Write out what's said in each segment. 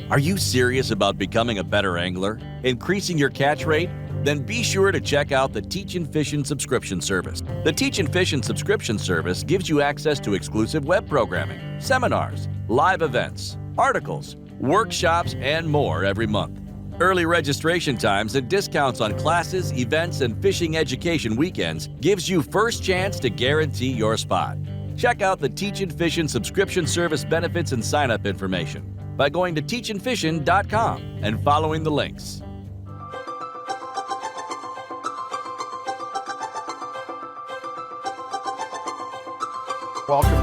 Are you serious about becoming a better angler? Increasing your catch rate? Then be sure to check out the Teachin Fishin subscription service. The Teachin Fishin subscription service gives you access to exclusive web programming, seminars, live events, articles, workshops, and more every month. Early registration times and discounts on classes, events, and fishing education weekends gives you first chance to guarantee your spot. Check out the Teachin Fishin subscription service benefits and sign-up information by going to teachinfishin.com and following the links. Welcome to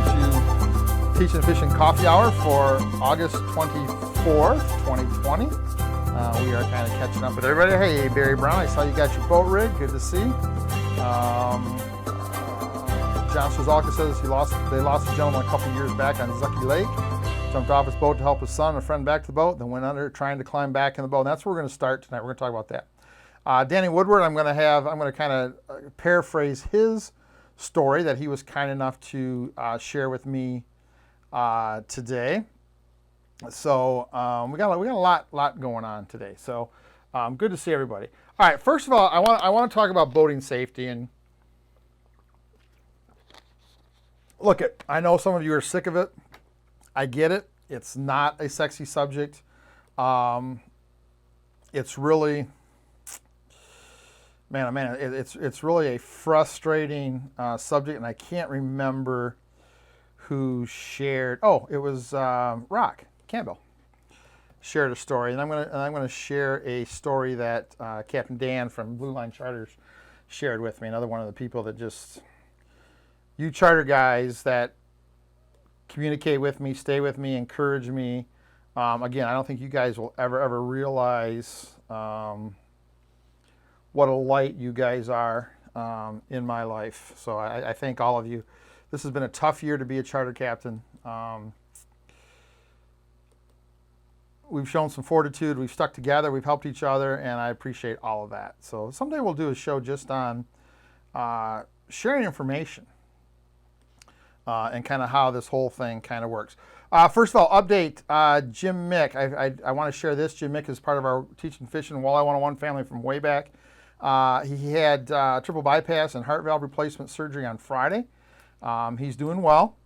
Teachin Fishin Coffee Hour for August 24th, 2020. We are kind of catching up with everybody. Hey, Barry Brown, I saw you got your boat rig. Good to see. John Szalka says they lost a gentleman a couple years back on Zucky Lake. Jumped off his boat to help his son and a friend back to the boat, then went under trying to climb back in the boat. And that's where we're going to start tonight. We're going to talk about that. Danny Woodward, I'm going to kind of paraphrase his story that he was kind enough to share with me today. So we got a lot going on today. So good to see everybody. All right, first of all, I want to talk about boating safety. And look, I know some of you are sick of it. I get it. It's not a sexy subject. It's really, it's really a frustrating subject, and I can't remember who shared. Oh, it was Rock Campbell shared a story, and I'm gonna share a story that Captain Dan from Blue Line Charters shared with me. Another one of the people that just, you charter guys that communicate with me, stay with me, encourage me. Again, I don't think you guys will ever realize what a light you guys are in my life. So I thank all of you. This has been a tough year to be a charter captain. We've shown some fortitude. We've stuck together. We've helped each other, and I appreciate all of that. So someday we'll do a show just on sharing information. And kind of how this whole thing kind of works. First of all, update, Jim Mick. I want to share this. Jim Mick is part of our Teachin Fishin Walleye 101 family from way back. He had triple bypass and heart valve replacement surgery on Friday. He's doing well.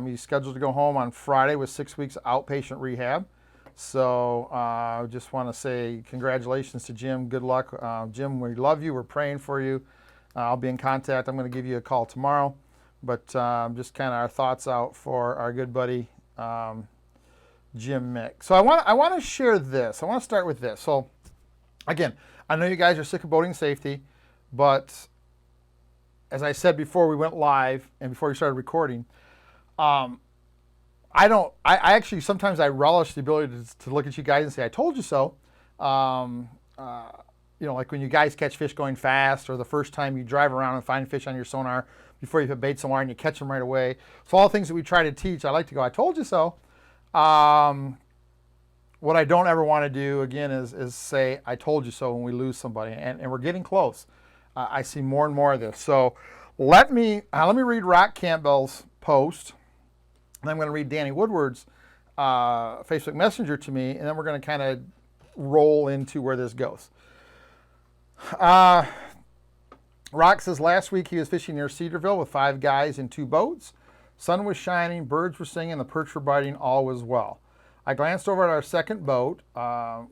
He's scheduled to go home on Friday with 6 weeks outpatient rehab. So I just want to say congratulations to Jim. Good luck. Jim, we love you. We're praying for you. I'll be in contact. I'm going to give you a call tomorrow. But just kind of our thoughts out for our good buddy Jim Mick. So I want to share this. I want to start with this. So again, I know you guys are sick of boating safety, but as I said before we went live and before we started recording, I actually sometimes I relish the ability to look at you guys and say I told you so. Like when you guys catch fish going fast, or the first time you drive around and find fish on your sonar before you put baits on wire and you catch them right away. So all the things that we try to teach, I like to go, I told you so. What I don't ever want to do, again, is say, I told you so when we lose somebody. And we're getting close. I see more and more of this. So let me read Rock Campbell's post. And I'm going to read Danny Woodward's Facebook Messenger to me. And then we're going to kind of roll into where this goes. Rock says last week he was fishing near Cedarville with 5 guys in 2 boats. Sun was shining, birds were singing, the perch were biting, all was well. I glanced over at our second boat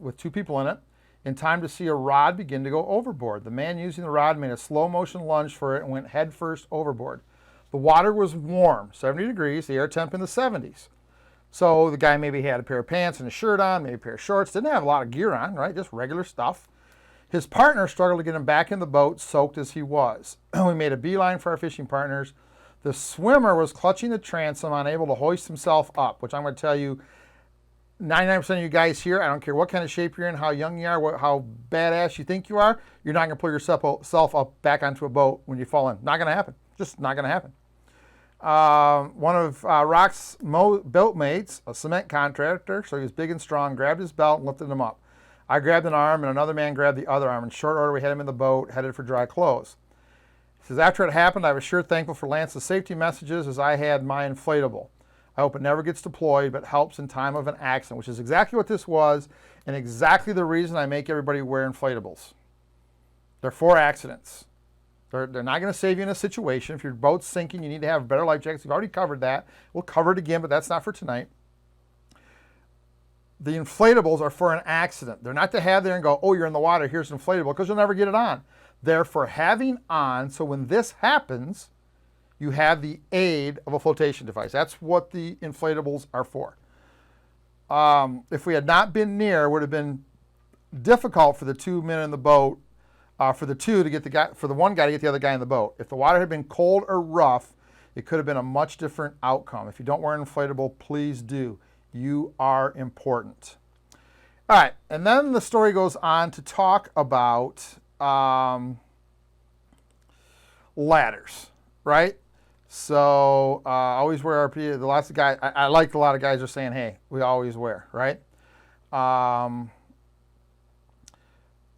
with 2 people in it in time to see a rod begin to go overboard. The man using the rod made a slow motion lunge for it and went head first overboard. The water was warm, 70 degrees, the air temp in the 70s. So the guy maybe had a pair of pants and a shirt on, maybe a pair of shorts, didn't have a lot of gear on, right? Just regular stuff. His partner struggled to get him back in the boat, soaked as he was. We made a beeline for our fishing partners. The swimmer was clutching the transom, unable to hoist himself up, which I'm going to tell you, 99% of you guys here, I don't care what kind of shape you're in, how young you are, how badass you think you are, you're not going to pull yourself up back onto a boat when you fall in. Not going to happen. Just not going to happen. One of Rock's boat mates, a cement contractor, so he was big and strong, grabbed his belt and lifted him up. I grabbed an arm and another man grabbed the other arm. In short order, we had him in the boat, headed for dry clothes. He says, after it happened, I was sure thankful for Lance's safety messages as I had my inflatable. I hope it never gets deployed, but helps in time of an accident, which is exactly what this was and exactly the reason I make everybody wear inflatables. They're for accidents. They're not going to save you in a situation. If your boat's sinking, you need to have better life jackets. We've already covered that. We'll cover it again, but that's not for tonight. The inflatables are for an accident. They're not to have there and go, oh, you're in the water, here's an inflatable, because you'll never get it on. They're for having on, so when this happens, you have the aid of a flotation device. That's what the inflatables are for. If we had not been near, it would have been difficult for the 2 men in the boat, for the one guy to get the other guy in the boat. If the water had been cold or rough, it could have been a much different outcome. If you don't wear an inflatable, please do. You are important. All right, and then the story goes on to talk about ladders, right? So always wear RP. Lots of guys, I like a lot of guys are saying, hey, we always wear, right?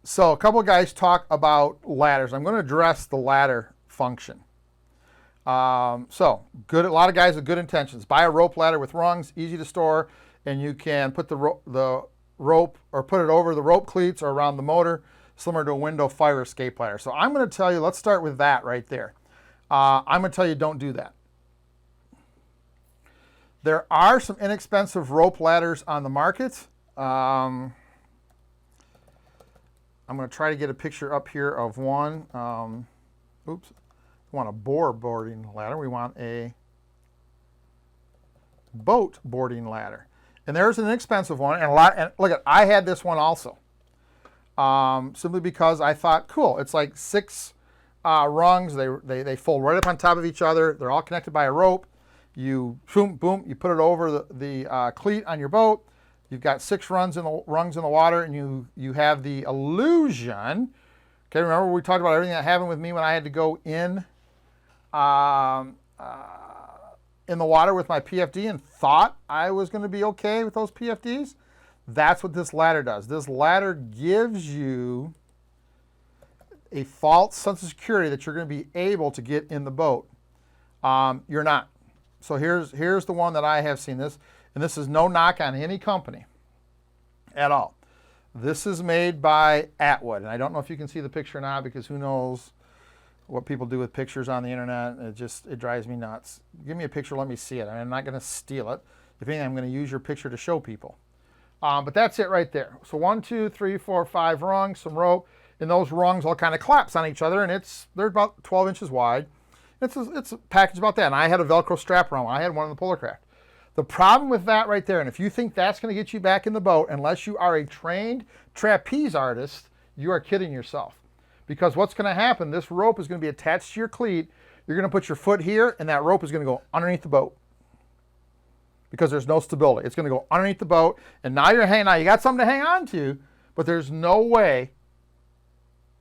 So a couple of guys talk about ladders. I'm going to address the ladder function. So good. A lot of guys with good intentions. Buy a rope ladder with rungs, easy to store, and you can put the rope or put it over the rope cleats or around the motor, similar to a window fire escape ladder. So I'm going to tell you, let's start with that right there. I'm going to tell you, don't do that. There are some inexpensive rope ladders on the market. I'm going to try to get a picture up here of one. Oops. We want a boarding ladder. We want a boat boarding ladder. And there's an inexpensive one. And look, I had this one also. Simply because I thought, cool, it's like 6 rungs. They fold right up on top of each other. They're all connected by a rope. You boom, boom, you put it over the cleat on your boat. You've got 6 rungs in the water, and you have the illusion. Okay, remember we talked about everything that happened with me when I had to go in the water with my PFD and thought I was going to be okay with those PFDs? That's what this ladder does. This ladder gives you a false sense of security that you're going to be able to get in the boat. You're not. So here's the one that I have seen this. And this is no knock on any company at all. This is made by Atwood. And I don't know if you can see the picture now, because who knows what people do with pictures on the internet. It drives me nuts. Give me a picture, let me see it. I'm not going to steal it. If anything, I'm going to use your picture to show people. But that's it right there. So 1, 2, 3, 4, 5 rungs, some rope, and those rungs all kind of collapse on each other, and they're about 12 inches wide. It's a package about that. And I had a Velcro strap around. I had one in the Polar Craft. The problem with that right there, and if you think that's going to get you back in the boat, unless you are a trained trapeze artist, you are kidding yourself. Because what's going to happen, this rope is going to be attached to your cleat. You're going to put your foot here, and that rope is going to go underneath the boat. Because there's no stability. It's going to go underneath the boat, and now you're hanging on. You got something to hang on to, but there's no way,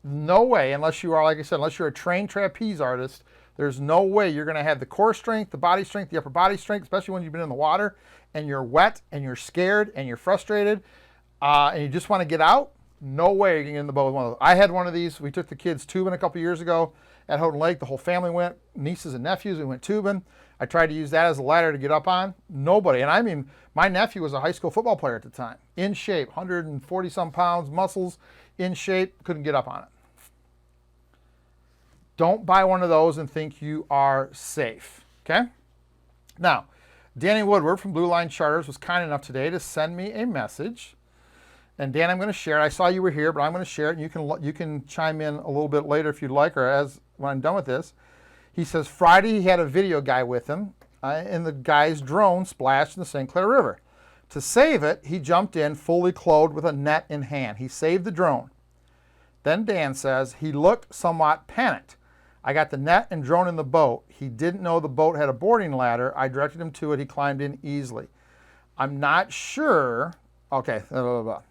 unless you are, like I said, unless you're a trained trapeze artist, there's no way you're going to have the core strength, the body strength, the upper body strength, especially when you've been in the water and you're wet and you're scared and you're frustrated and you just want to get out. No way you can get in the boat with one of those. I had one of these. We took the kids tubing a couple years ago at Houghton Lake. The whole family went, nieces and nephews. We went tubing. I tried to use that as a ladder to get up on. Nobody. And I mean, my nephew was a high school football player at the time. In shape, 140 some pounds, muscles, in shape, couldn't get up on it. Don't buy one of those and think you are safe, okay? Now, Danny Woodward from Blue Line Charters was kind enough today to send me a message. And Dan, I'm going to share it. I saw you were here, but I'm going to share it, and you can chime in a little bit later if you'd like, or when I'm done with this. He says Friday he had a video guy with him, and the guy's drone splashed in the St. Clair River. To save it, he jumped in fully clothed with a net in hand. He saved the drone. Then Dan says he looked somewhat panicked. I got the net and drone in the boat. He didn't know the boat had a boarding ladder. I directed him to it. He climbed in easily. I'm not sure. Okay. Blah, blah, blah.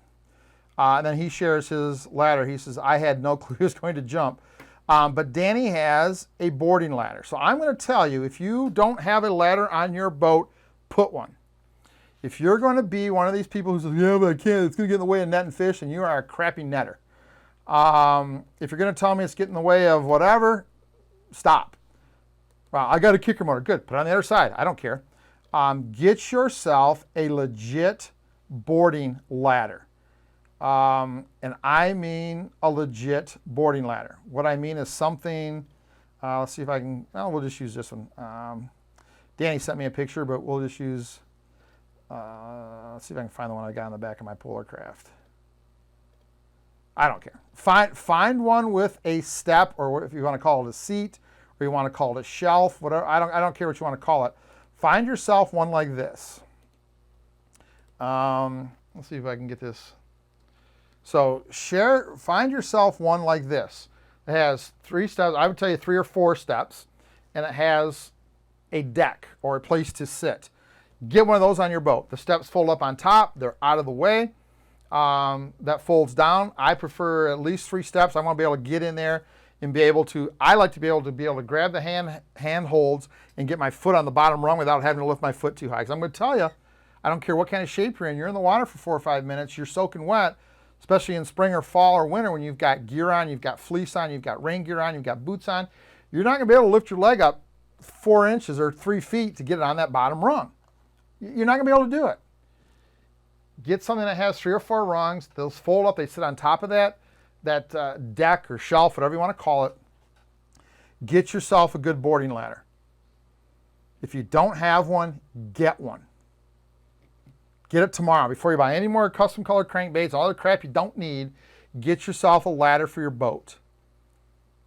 And then he shares his ladder. He says, I had no clue he was going to jump. But Danny has a boarding ladder. So I'm going to tell you, if you don't have a ladder on your boat, put one. If you're going to be one of these people who says, yeah, but I can't, it's going to get in the way of net and fish, and you are a crappy netter. If you're going to tell me it's getting in the way of whatever, stop. Well, I got a kicker motor. Good. Put it on the other side. I don't care. Get yourself a legit boarding ladder. And I mean a legit boarding ladder. What I mean is something, let's see if I can, we'll just use this one. Danny sent me a picture, but we'll just use, let's see if I can find the one I got on the back of my Polar Craft. I don't care. Find one with a step, or if you want to call it a seat, or you want to call it a shelf, whatever. I don't care what you want to call it. Find yourself one like this. Let's see if I can get this. So find yourself one like this. It has 3 steps. I would tell you 3 or 4 steps, and it has a deck or a place to sit. Get one of those on your boat. The steps fold up on top. They're out of the way. That folds down. I prefer at least 3 steps. I want to be able to get in there and be able to, I like to be able to grab the hand holds and get my foot on the bottom rung without having to lift my foot too high. Because I'm going to tell you, I don't care what kind of shape you're in. You're in the water for 4 or 5 minutes. You're soaking wet, especially in spring or fall or winter when you've got gear on, you've got fleece on, you've got rain gear on, you've got boots on. You're not going to be able to lift your leg up 4 inches or 3 feet to get it on that bottom rung. You're not going to be able to do it. Get something that has 3 or 4 rungs. Those fold up. They sit on top of that deck or shelf, whatever you want to call it. Get yourself a good boarding ladder. If you don't have one, get one. Get it tomorrow before you buy any more custom colored crankbaits, all the crap you don't need. Get yourself a ladder for your boat,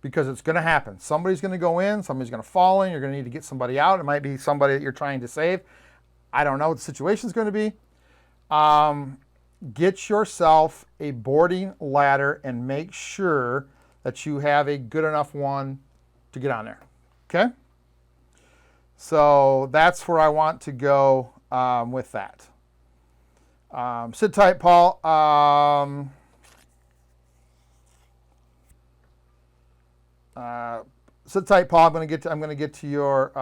because it's going to happen. Somebody's going to go in, somebody's going to fall in, you're going to need to get somebody out. It might be somebody that you're trying to save. I don't know what the situation's going to be. Get yourself a boarding ladder and make sure that you have a good enough one to get on there. Okay? So that's where I want to go with that. Sit tight, Paul. Sit tight, Paul. I'm going to get to your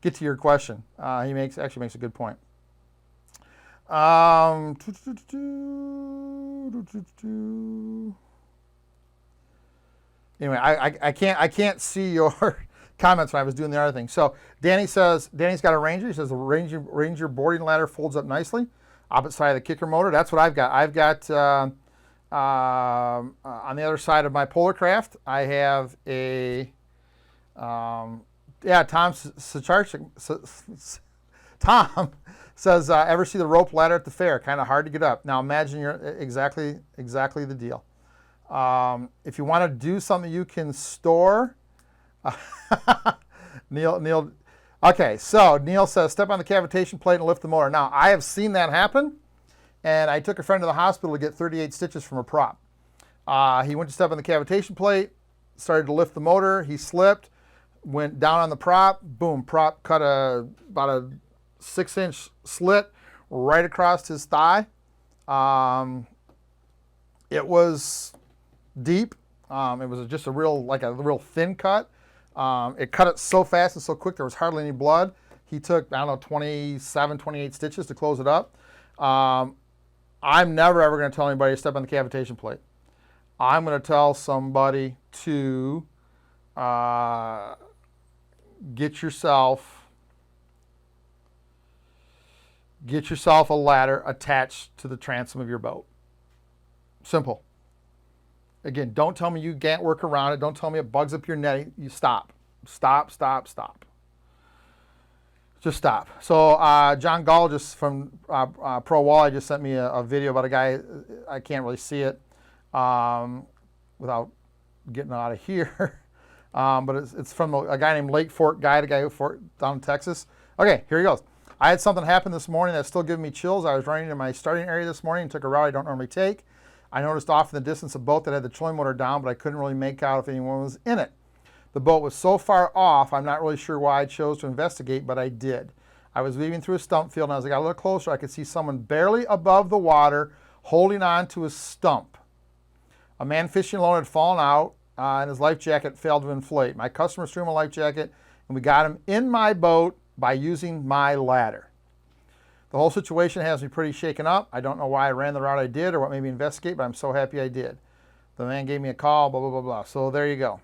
get to your question. He actually makes a good point. Anyway, I can't see your comments when I was doing the other thing. So Danny's got a Ranger. He says the Ranger boarding ladder folds up nicely, opposite side of the kicker motor. That's what I've got. I've got on the other side of my Polar Craft, I have a Tom says, ever see the rope ladder at the fair? Kind of hard to get up. Now imagine you're exactly the deal. If you want to do something you can store, Neil. Okay, so Neil says, step on the cavitation plate and lift the motor. Now, I have seen that happen, and I took a friend to the hospital to get 38 stitches from a prop. He went to step on the cavitation plate, started to lift the motor, he slipped, went down on the prop, boom, prop cut about a 6-inch slit right across his thigh. It was deep. It was just a real thin cut. It cut it so fast and so quick there was hardly any blood. He took, 27, 28 stitches to close it up. I'm never ever going to tell anybody to step on the cavitation plate. I'm going to tell somebody to get yourself a ladder attached to the transom of your boat. Simple. Again, don't tell me you can't work around it. Don't tell me it bugs up your net. You stop. Stop. Just stop. So John Gall just from Pro Walleye just sent me a video about a guy. I can't really see it without getting out of here. But it's from a guy named Lake Fork Guide, a guy down in Texas. Okay, here he goes. I had something happen this morning that's still giving me chills. I was running into my starting area this morning and took a route I don't normally take. I noticed off in the distance a boat that had the trolling motor down, but I couldn't really make out if anyone was in it. The boat was so far off, I'm not really sure why I chose to investigate, but I did. I was weaving through a stump field, and as I got a little closer, I could see someone barely above the water holding on to a stump. A man fishing alone had fallen out, and his life jacket failed to inflate. My customer threw him a life jacket, and we got him in my boat by using my ladder. The whole situation has me pretty shaken up. I don't know why I ran the route I did or what made me investigate, but I'm so happy I did. The man gave me a call, blah, blah, blah, blah. So there you go.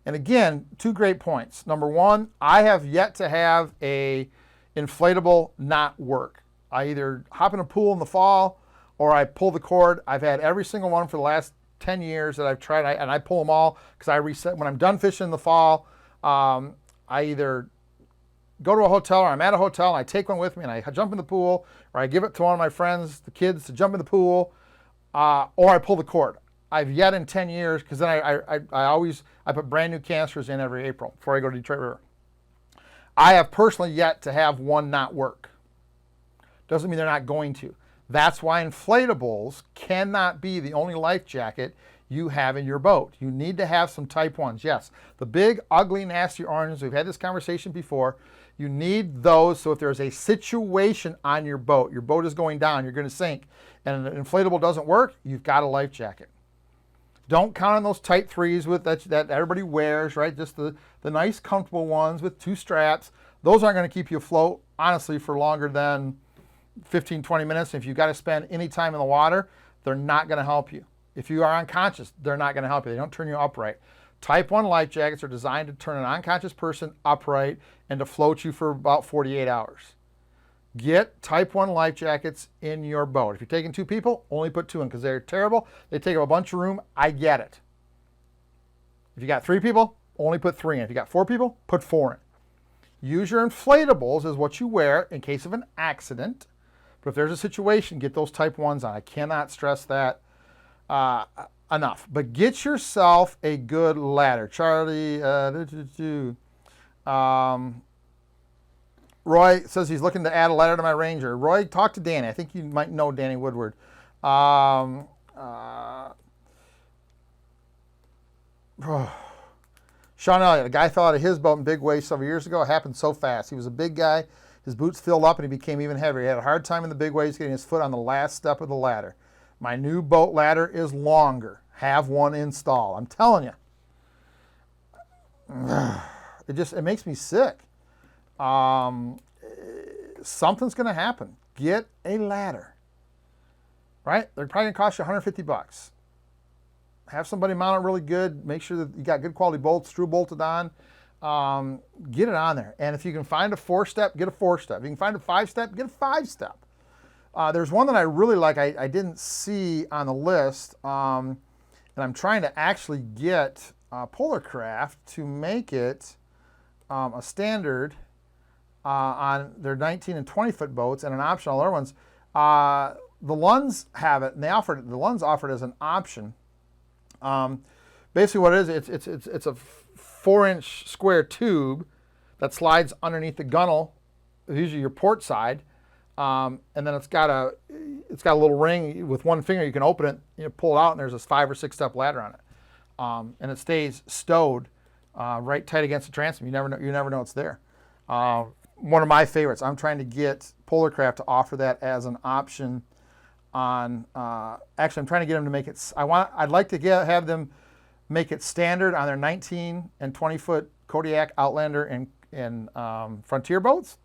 And again, 2 great points. Number 1, I have yet to have a inflatable not work. I either hop in a pool in the fall or I pull the cord. I've had every single one for the last 10 years that I've tried, and I pull them all because I reset. When I'm done fishing in the fall, I either go to a hotel or I'm at a hotel and I take one with me and I jump in the pool, or I give it to one of my friends, the kids, to jump in the pool, or I pull the cord. I've yet in 10 years, because then I put brand new canisters in every April before I go to Detroit River. I have personally yet to have one not work. Doesn't mean they're not going to. That's why inflatables cannot be the only life jacket you have in your boat. You need to have some Type 1s. Yes, the big, ugly, nasty oranges, we've had this conversation before. You need those so if there's a situation on your boat is going down, you're going to sink, and an inflatable doesn't work, you've got a life jacket. Don't count on those Type 3s with that everybody wears, right? Just the nice, comfortable ones with 2 straps. Those aren't going to keep you afloat, honestly, for longer than 15, 20 minutes. If you've got to spend any time in the water, they're not going to help you. If you are unconscious, they're not going to help you. They don't turn you upright. Type 1 life jackets are designed to turn an unconscious person upright and to float you for about 48 hours. Get Type 1 life jackets in your boat. If you're taking 2 people, only put 2 in because they're terrible. They take up a bunch of room. I get it. If you got 3 people, only put 3 in. If you got 4 people, put 4 in. Use your inflatables as what you wear in case of an accident. But if there's a situation, get those Type 1s on. I cannot stress that enough. But get yourself a good ladder. Charlie, Roy says he's looking to add a ladder to my Ranger. Roy, talk to Danny. I think you might know Danny Woodward. Sean Elliott, a guy fell out of his boat in big waves several years ago. It happened so fast. He was a big guy. His boots filled up and he became even heavier. He had a hard time in the big waves getting his foot on the last step of the ladder. My new boat ladder is longer. Have one installed. I'm telling you. It makes me sick. Something's going to happen. Get a ladder. Right? They're probably going to cost you $150. Have somebody mount it really good. Make sure that you got good quality bolts, screw bolted on. Get it on there. And if you can find a 4-step, get a 4-step. If you can find a 5-step, get a 5-step. There's one that I really like. I didn't see on the list. And I'm trying to actually get Polarcraft to make it a standard on their 19 and 20 foot boats and an option on other ones. The Lunds have it, and the Lunds offered it as an option. Basically what it is, it's a 4-inch square tube that slides underneath the gunnel, usually your port side, and then it's got a little ring with one finger. You can open it, pull it out, and there's this 5 or 6 step ladder on it, and it stays stowed right tight against the transom. You never know it's there. One of my favorites. I'm trying to get Polarcraft to offer that as an option on. Actually, I'm trying to get them to make it. I'd like to have them make it standard on their 19 and 20 foot Kodiak, Outlander, and Frontier boats,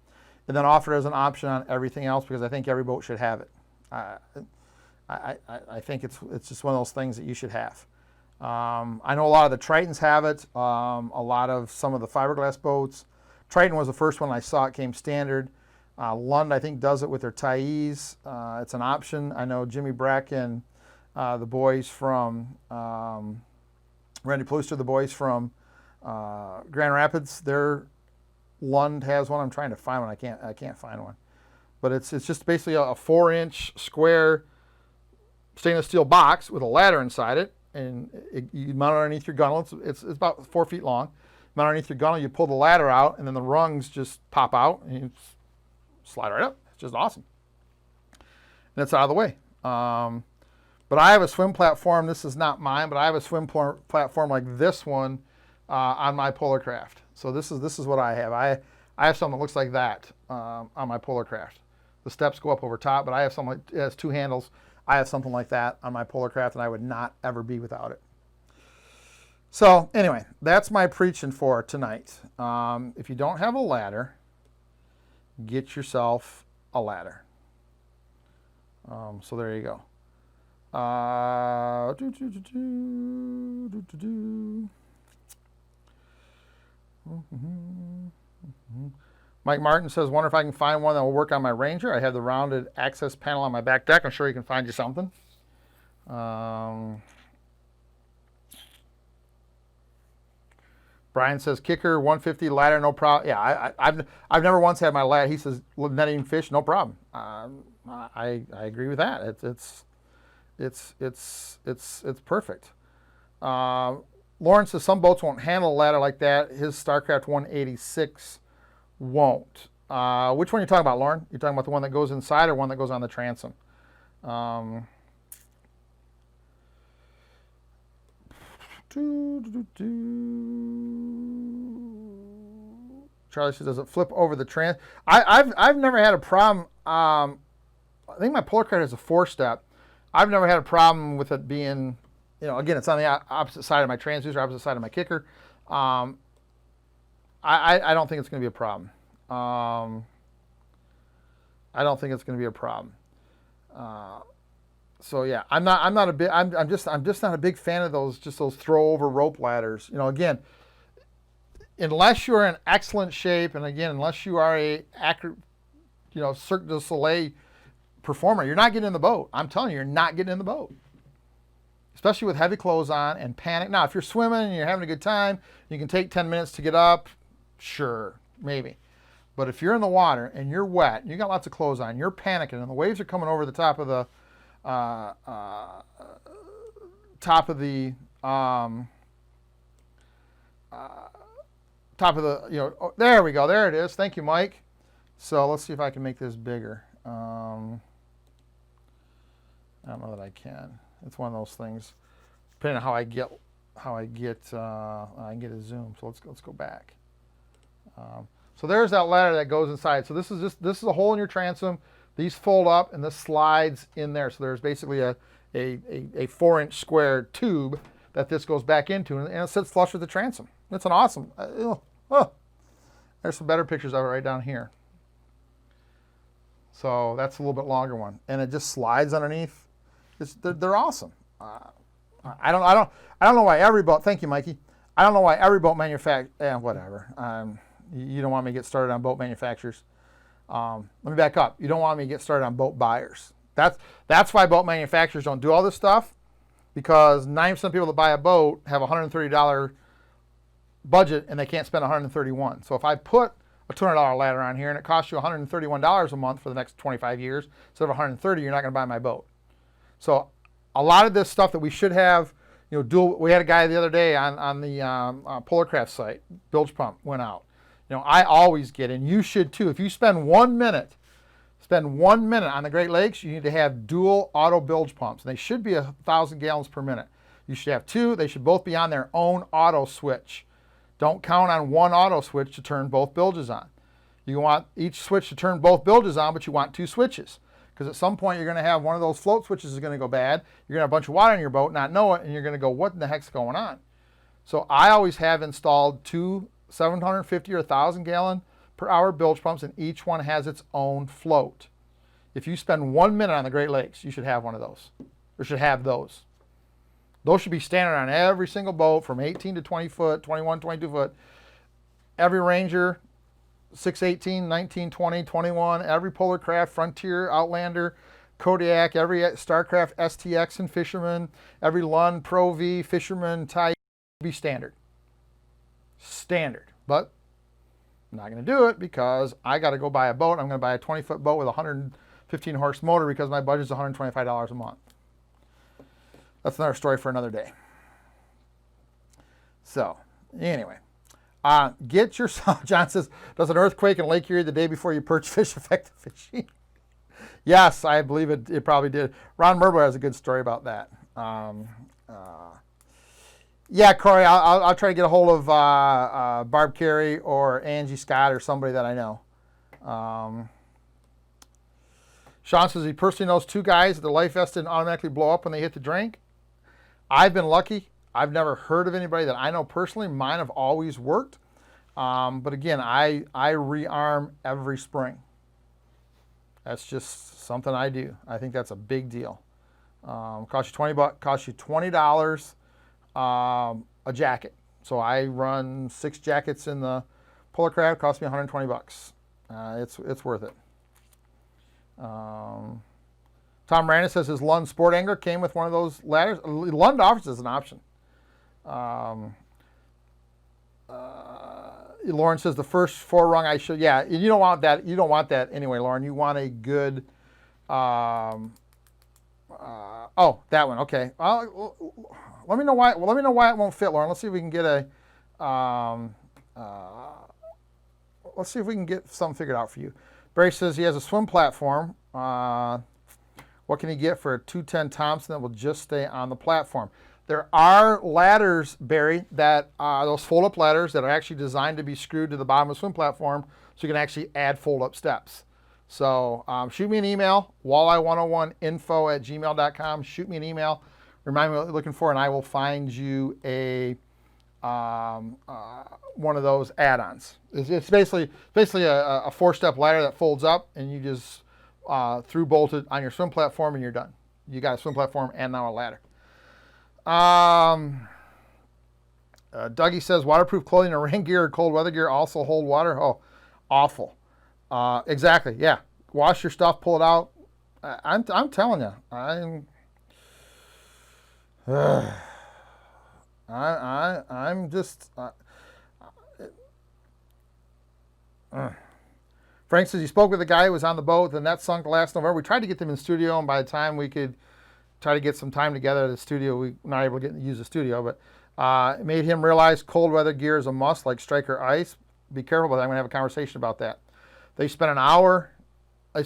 and then offer it as an option on everything else because I think every boat should have it. I think it's just one of those things that you should have. I know a lot of the Tritons have it. A lot of some of the fiberglass boats. Triton was the first one I saw. It came standard. Lund, I think, does it with their Thais. It's an option. I know Jimmy Breck and the boys from Randy Plooster, the boys from Grand Rapids, their Lund has one. I'm trying to find one. I can't find one. But it's just basically a 4-inch square stainless steel box with a ladder inside it, and you mount it underneath your gunnel. It's about 4 feet long. Mount underneath your gunnel, you pull the ladder out, and then the rungs just pop out, and you slide right up. It's just awesome. And it's out of the way. But I have a swim platform. This is not mine, but I have a swim platform like this one on my Polarcraft. So this is what I have. I have something that looks like that on my Polarcraft. The steps go up over top, but I have something it has 2 handles. I have something like that on my Polarcraft, and I would not ever be without it. So anyway, that's my preaching for tonight. If you don't have a ladder, get yourself a ladder. So there you go. Mike Martin says, wonder if I can find one that will work on my Ranger. I have the rounded access panel on my back deck. I'm sure you can find you something. Brian says, kicker, 150, ladder, no problem. Yeah, I've never once had my ladder. He says, netting fish, no problem. I agree with that. It's perfect. Lawrence says, some boats won't handle a ladder like that. His StarCraft 186 won't. Which one are you talking about, Lauren? You're talking about the one that goes inside or one that goes on the transom? Charlie says, does it flip over the trans? I've never had a problem. I think my Polar Craft has a 4-step. I've never had a problem with it being, again, it's on the opposite side of my transducer, opposite side of my kicker. I don't think it's going to be a problem. I don't think it's going to be a problem. So yeah, I'm just not a big fan of those throw over rope ladders. Again, unless you're in excellent shape, and again, unless you are a accurate, Cirque du Soleil performer, you're not getting in the boat. I'm telling you, you're not getting in the boat. Especially with heavy clothes on and panic. Now, if you're swimming and you're having a good time, you can take 10 minutes to get up, sure, maybe. But if you're in the water and you're wet, and you got lots of clothes on, you're panicking, and the waves are coming over the top of the there we go, there it is. Thank you, Mike. So let's see if I can make this bigger. I don't know that I can. It's one of those things. Depending on I can get a zoom. So let's go back. So there's that ladder that goes inside. So this is a hole in your transom. These fold up and this slides in there. So there's basically a 4-inch square tube that this goes back into, and it sits flush with the transom. It's an awesome. There's some better pictures of it right down here. So that's a little bit longer one, and it just slides underneath. They're awesome. I don't know why every boat. Thank you, Mikey. I don't know why every boat manufacturer. Whatever. You don't want me to get started on boat manufacturers. Let me back up. You don't want me to get started on boat buyers. That's why boat manufacturers don't do all this stuff, because 90% of people that buy a boat have a $130 budget and they can't spend $131. So if I put a $200 ladder on here and it costs you $131 a month for the next 25 years instead of $130, you're not going to buy my boat. So a lot of this stuff that we should have, dual. We had a guy the other day on the Polar Craft site, bilge pump went out. I always get, and you should too, if you spend 1 minute on the Great Lakes, you need to have dual auto bilge pumps. And they should be 1,000 gallons per minute. You should have 2. They should both be on their own auto switch. Don't count on one auto switch to turn both bilges on. You want each switch to turn both bilges on, but you want 2 switches. Because at some point you're going to have one of those float switches is going to go bad. You're going to have a bunch of water in your boat, not know it, and you're going to go, what in the heck's going on? So I always have installed 2 750 or 1,000 gallon per hour bilge pumps, and each one has its own float. If you spend 1 minute on the Great Lakes, you should have one of those, or should have those. Those should be standard on every single boat from 18 to 20 foot, 21, 22 foot. Every Ranger, 618, 19, 20, 21, every Polar Craft, Frontier, Outlander, Kodiak, every StarCraft STX and Fisherman, every Lund, Pro V, Fisherman, Type, be standard. Standard. But I'm not going to do it because I got to go buy a boat. I'm going to buy a 20-foot boat with a 115 horse motor because my budget is $125 a month. That's another story for another day. So, anyway, get your, John says, does an earthquake in Lake Erie the day before you perch fish affect the fishing? Yes, I believe it probably did. Ron Merbler has a good story about that. Yeah, Corey, I'll try to get a hold of Barb Carey or Angie Scott or somebody that I know. Sean says he personally knows 2 guys that their life vest didn't automatically blow up when they hit the drink. I've been lucky. I've never heard of anybody that I know personally. Mine have always worked. But again, I rearm every spring. That's just something I do. I think that's a big deal. Costs you $20. Costs you $20 a jacket. So I run 6 jackets in the Polar Crab. It cost me 120 bucks. It's worth it. Tom Randis says his Lund Sport Angler came with one of those ladders. Lund offers as an option. Lauren says the first 4 rung I should. Yeah, you don't want that. You don't want that anyway, Lauren. You want a good. Oh, that one. Okay. Let me know why. Well, let me know why it won't fit, Lauren. Let's see if we can get a. Let's see if we can get something figured out for you. Barry says he has a swim platform. What can he get for a 210 Thompson that will just stay on the platform? There are ladders, Barry, that those fold-up ladders that are actually designed to be screwed to the bottom of the swim platform, so you can actually add fold-up steps. So shoot me an email, walleye101info@gmail.com. Shoot me an email. Remind me what you're looking for, and I will find you a one of those add-ons. It's basically a 4-step ladder that folds up, and you just through bolted on your swim platform, and you're done. You got a swim platform and now a ladder. Dougie says waterproof clothing and rain gear or cold weather gear also hold water. Oh, awful. Exactly. Yeah. Wash your stuff, pull it out. I'm telling you, I'm just. Frank says he spoke with a guy who was on the boat. The net sunk last November. We tried to get them in the studio, and by the time we could try to get some time together at the studio, we were not able to use the studio. But it made him realize cold weather gear is a must, like Striker Ice. Be careful, but I'm going to have a conversation about that. They spent over an hour in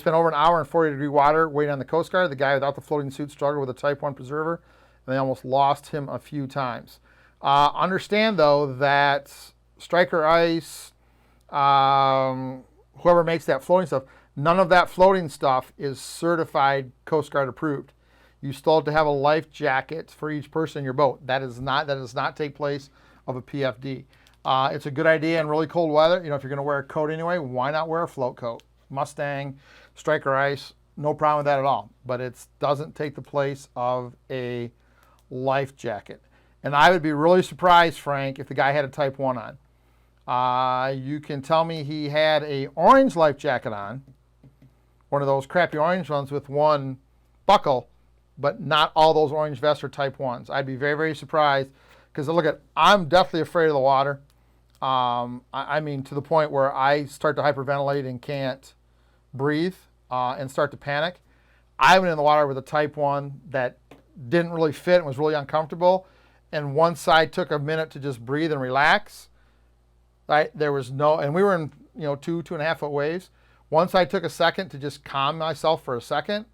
40-degree water waiting on the Coast Guard. The guy without the floating suit struggled with a Type 1 preserver, and they almost lost him a few times. Understand, though, that Striker Ice, whoever makes that floating stuff, none of that floating stuff is certified Coast Guard approved. You still have to have a life jacket for each person in your boat. That does not take place of a PFD. It's a good idea in really cold weather. You know, if you're going to wear a coat anyway, why not wear a float coat? Mustang, Striker Ice, no problem with that at all. But it doesn't take the place of a life jacket. And I would be really surprised, Frank, if the guy had a Type 1 on. You can tell me he had a orange life jacket on, one of those crappy orange ones with one buckle, but not all those orange vests are Type 1s. I'd be very, very surprised because I'm definitely afraid of the water. I mean, to the point where I start to hyperventilate and can't breathe and start to panic. I went in the water with a Type 1 that didn't really fit and was really uncomfortable. And one side took a minute to just breathe and relax. Right? There was no, and we were in 2.5 foot waves. One side took a second to just calm myself for a second.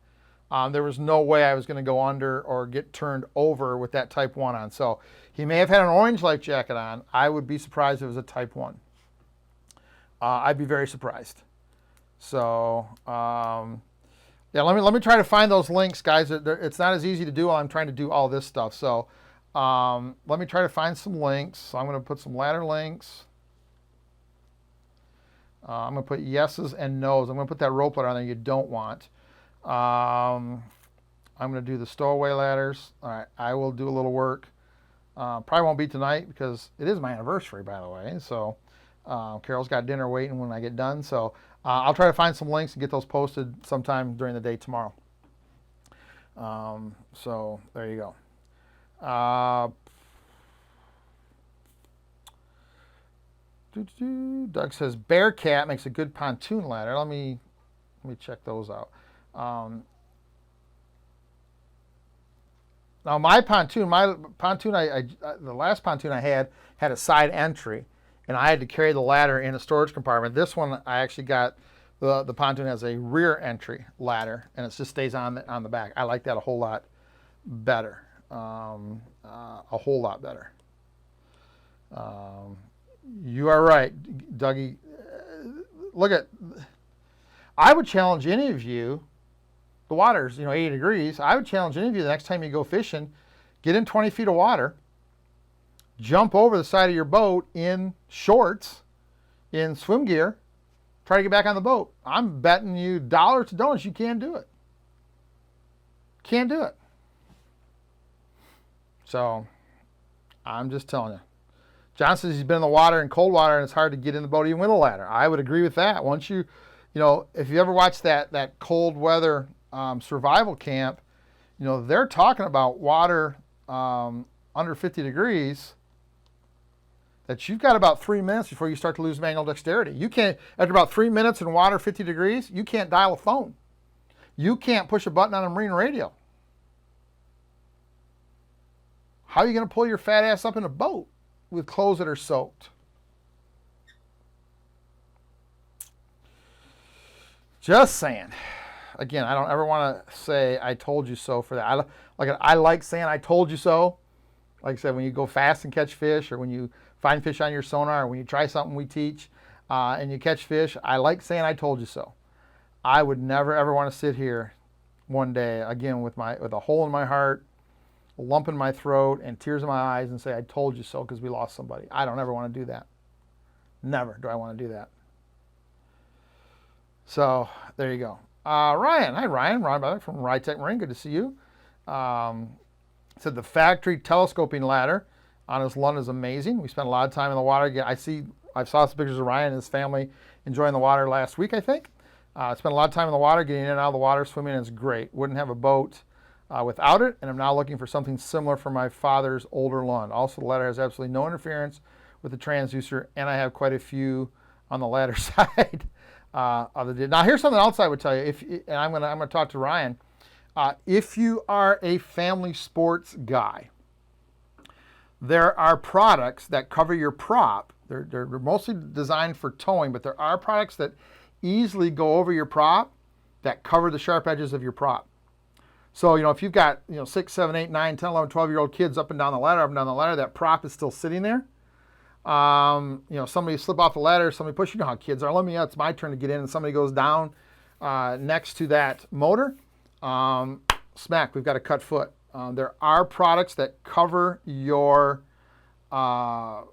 There was no way I was going to go under or get turned over with that Type 1 on. So he may have had an orange life jacket on. I would be surprised if it was a Type 1. I'd be very surprised. So, yeah, let me try to find those links, guys. It's not as easy to do while I'm trying to do all this stuff. So let me try to find some links. So I'm going to put some ladder links. I'm going to put yeses and nos. I'm going to put that rope ladder on there you don't want. I'm going to do the stowaway ladders. All right, I will do a little work. Probably won't be tonight because it is my anniversary, by the way. So Carol's got dinner waiting when I get done. So I'll try to find some links and get those posted sometime during the day tomorrow. So there you go. Doug says Bearcat makes a good pontoon ladder. Let me check those out. Now my pontoon, the last pontoon I had a side entry, and I had to carry the ladder in a storage compartment. This one I actually got the pontoon has a rear entry ladder, and it just stays on the back. I like that a whole lot better. A whole lot better. You are right, Dougie. Look at. I would challenge any of you. The water's 80 degrees. I would challenge any of you the next time you go fishing, get in 20 feet of water, jump over the side of your boat in shorts, in swim gear, try to get back on the boat. I'm betting you dollars to donuts you can't do it. Can't do it. So I'm just telling you. John says he's been in the water in cold water and it's hard to get in the boat even with a ladder. I would agree with that. Once you know, if you ever watch that cold weather survival camp, you know, they're talking about water under 50 degrees, that you've got about 3 minutes before you start to lose manual dexterity. You can't, after about 3 minutes in water 50 degrees, you can't dial a phone. You can't push a button on a marine radio. How are you going to pull your fat ass up in a boat with clothes that are soaked? Just saying. Again, I don't ever want to say I told you so for that. I like saying I told you so. Like I said, when you go fast and catch fish, or when you find fish on your sonar, or when you try something we teach and you catch fish, I like saying I told you so. I would never ever want to sit here one day again with a hole in my heart, a lump in my throat, and tears in my eyes and say I told you so because we lost somebody. I don't ever want to do that. Never do I want to do that. So there you go. Ryan, hi Ryan. Ron Butler from Rytech Marine. Good to see you. Said the factory telescoping ladder on his Lund is amazing. We spent a lot of time in the water. Again, I saw some pictures of Ryan and his family enjoying the water last week, I think. Spent a lot of time in the water, getting in and out of the water, swimming, and it's great. Wouldn't have a boat without it, and I'm now looking for something similar for my father's older Lund. Also, the ladder has absolutely no interference with the transducer, and I have quite a few on the ladder side. Now, here's something else I would tell you. And I'm gonna talk to Ryan. If you are a family sports guy, there are products that cover your prop. They're mostly designed for towing, but there are products that easily go over your prop that cover the sharp edges of your prop. So, you know, if you've got, 6, 7, 8, 9, 10, 11, 12-year-old kids up and down the ladder, that prop is still sitting there. Somebody slip off the ladder, somebody push, you know how kids are. It's my turn to get in, and somebody goes down next to that motor. Smack, we've got a cut foot. There are products that cover your prop.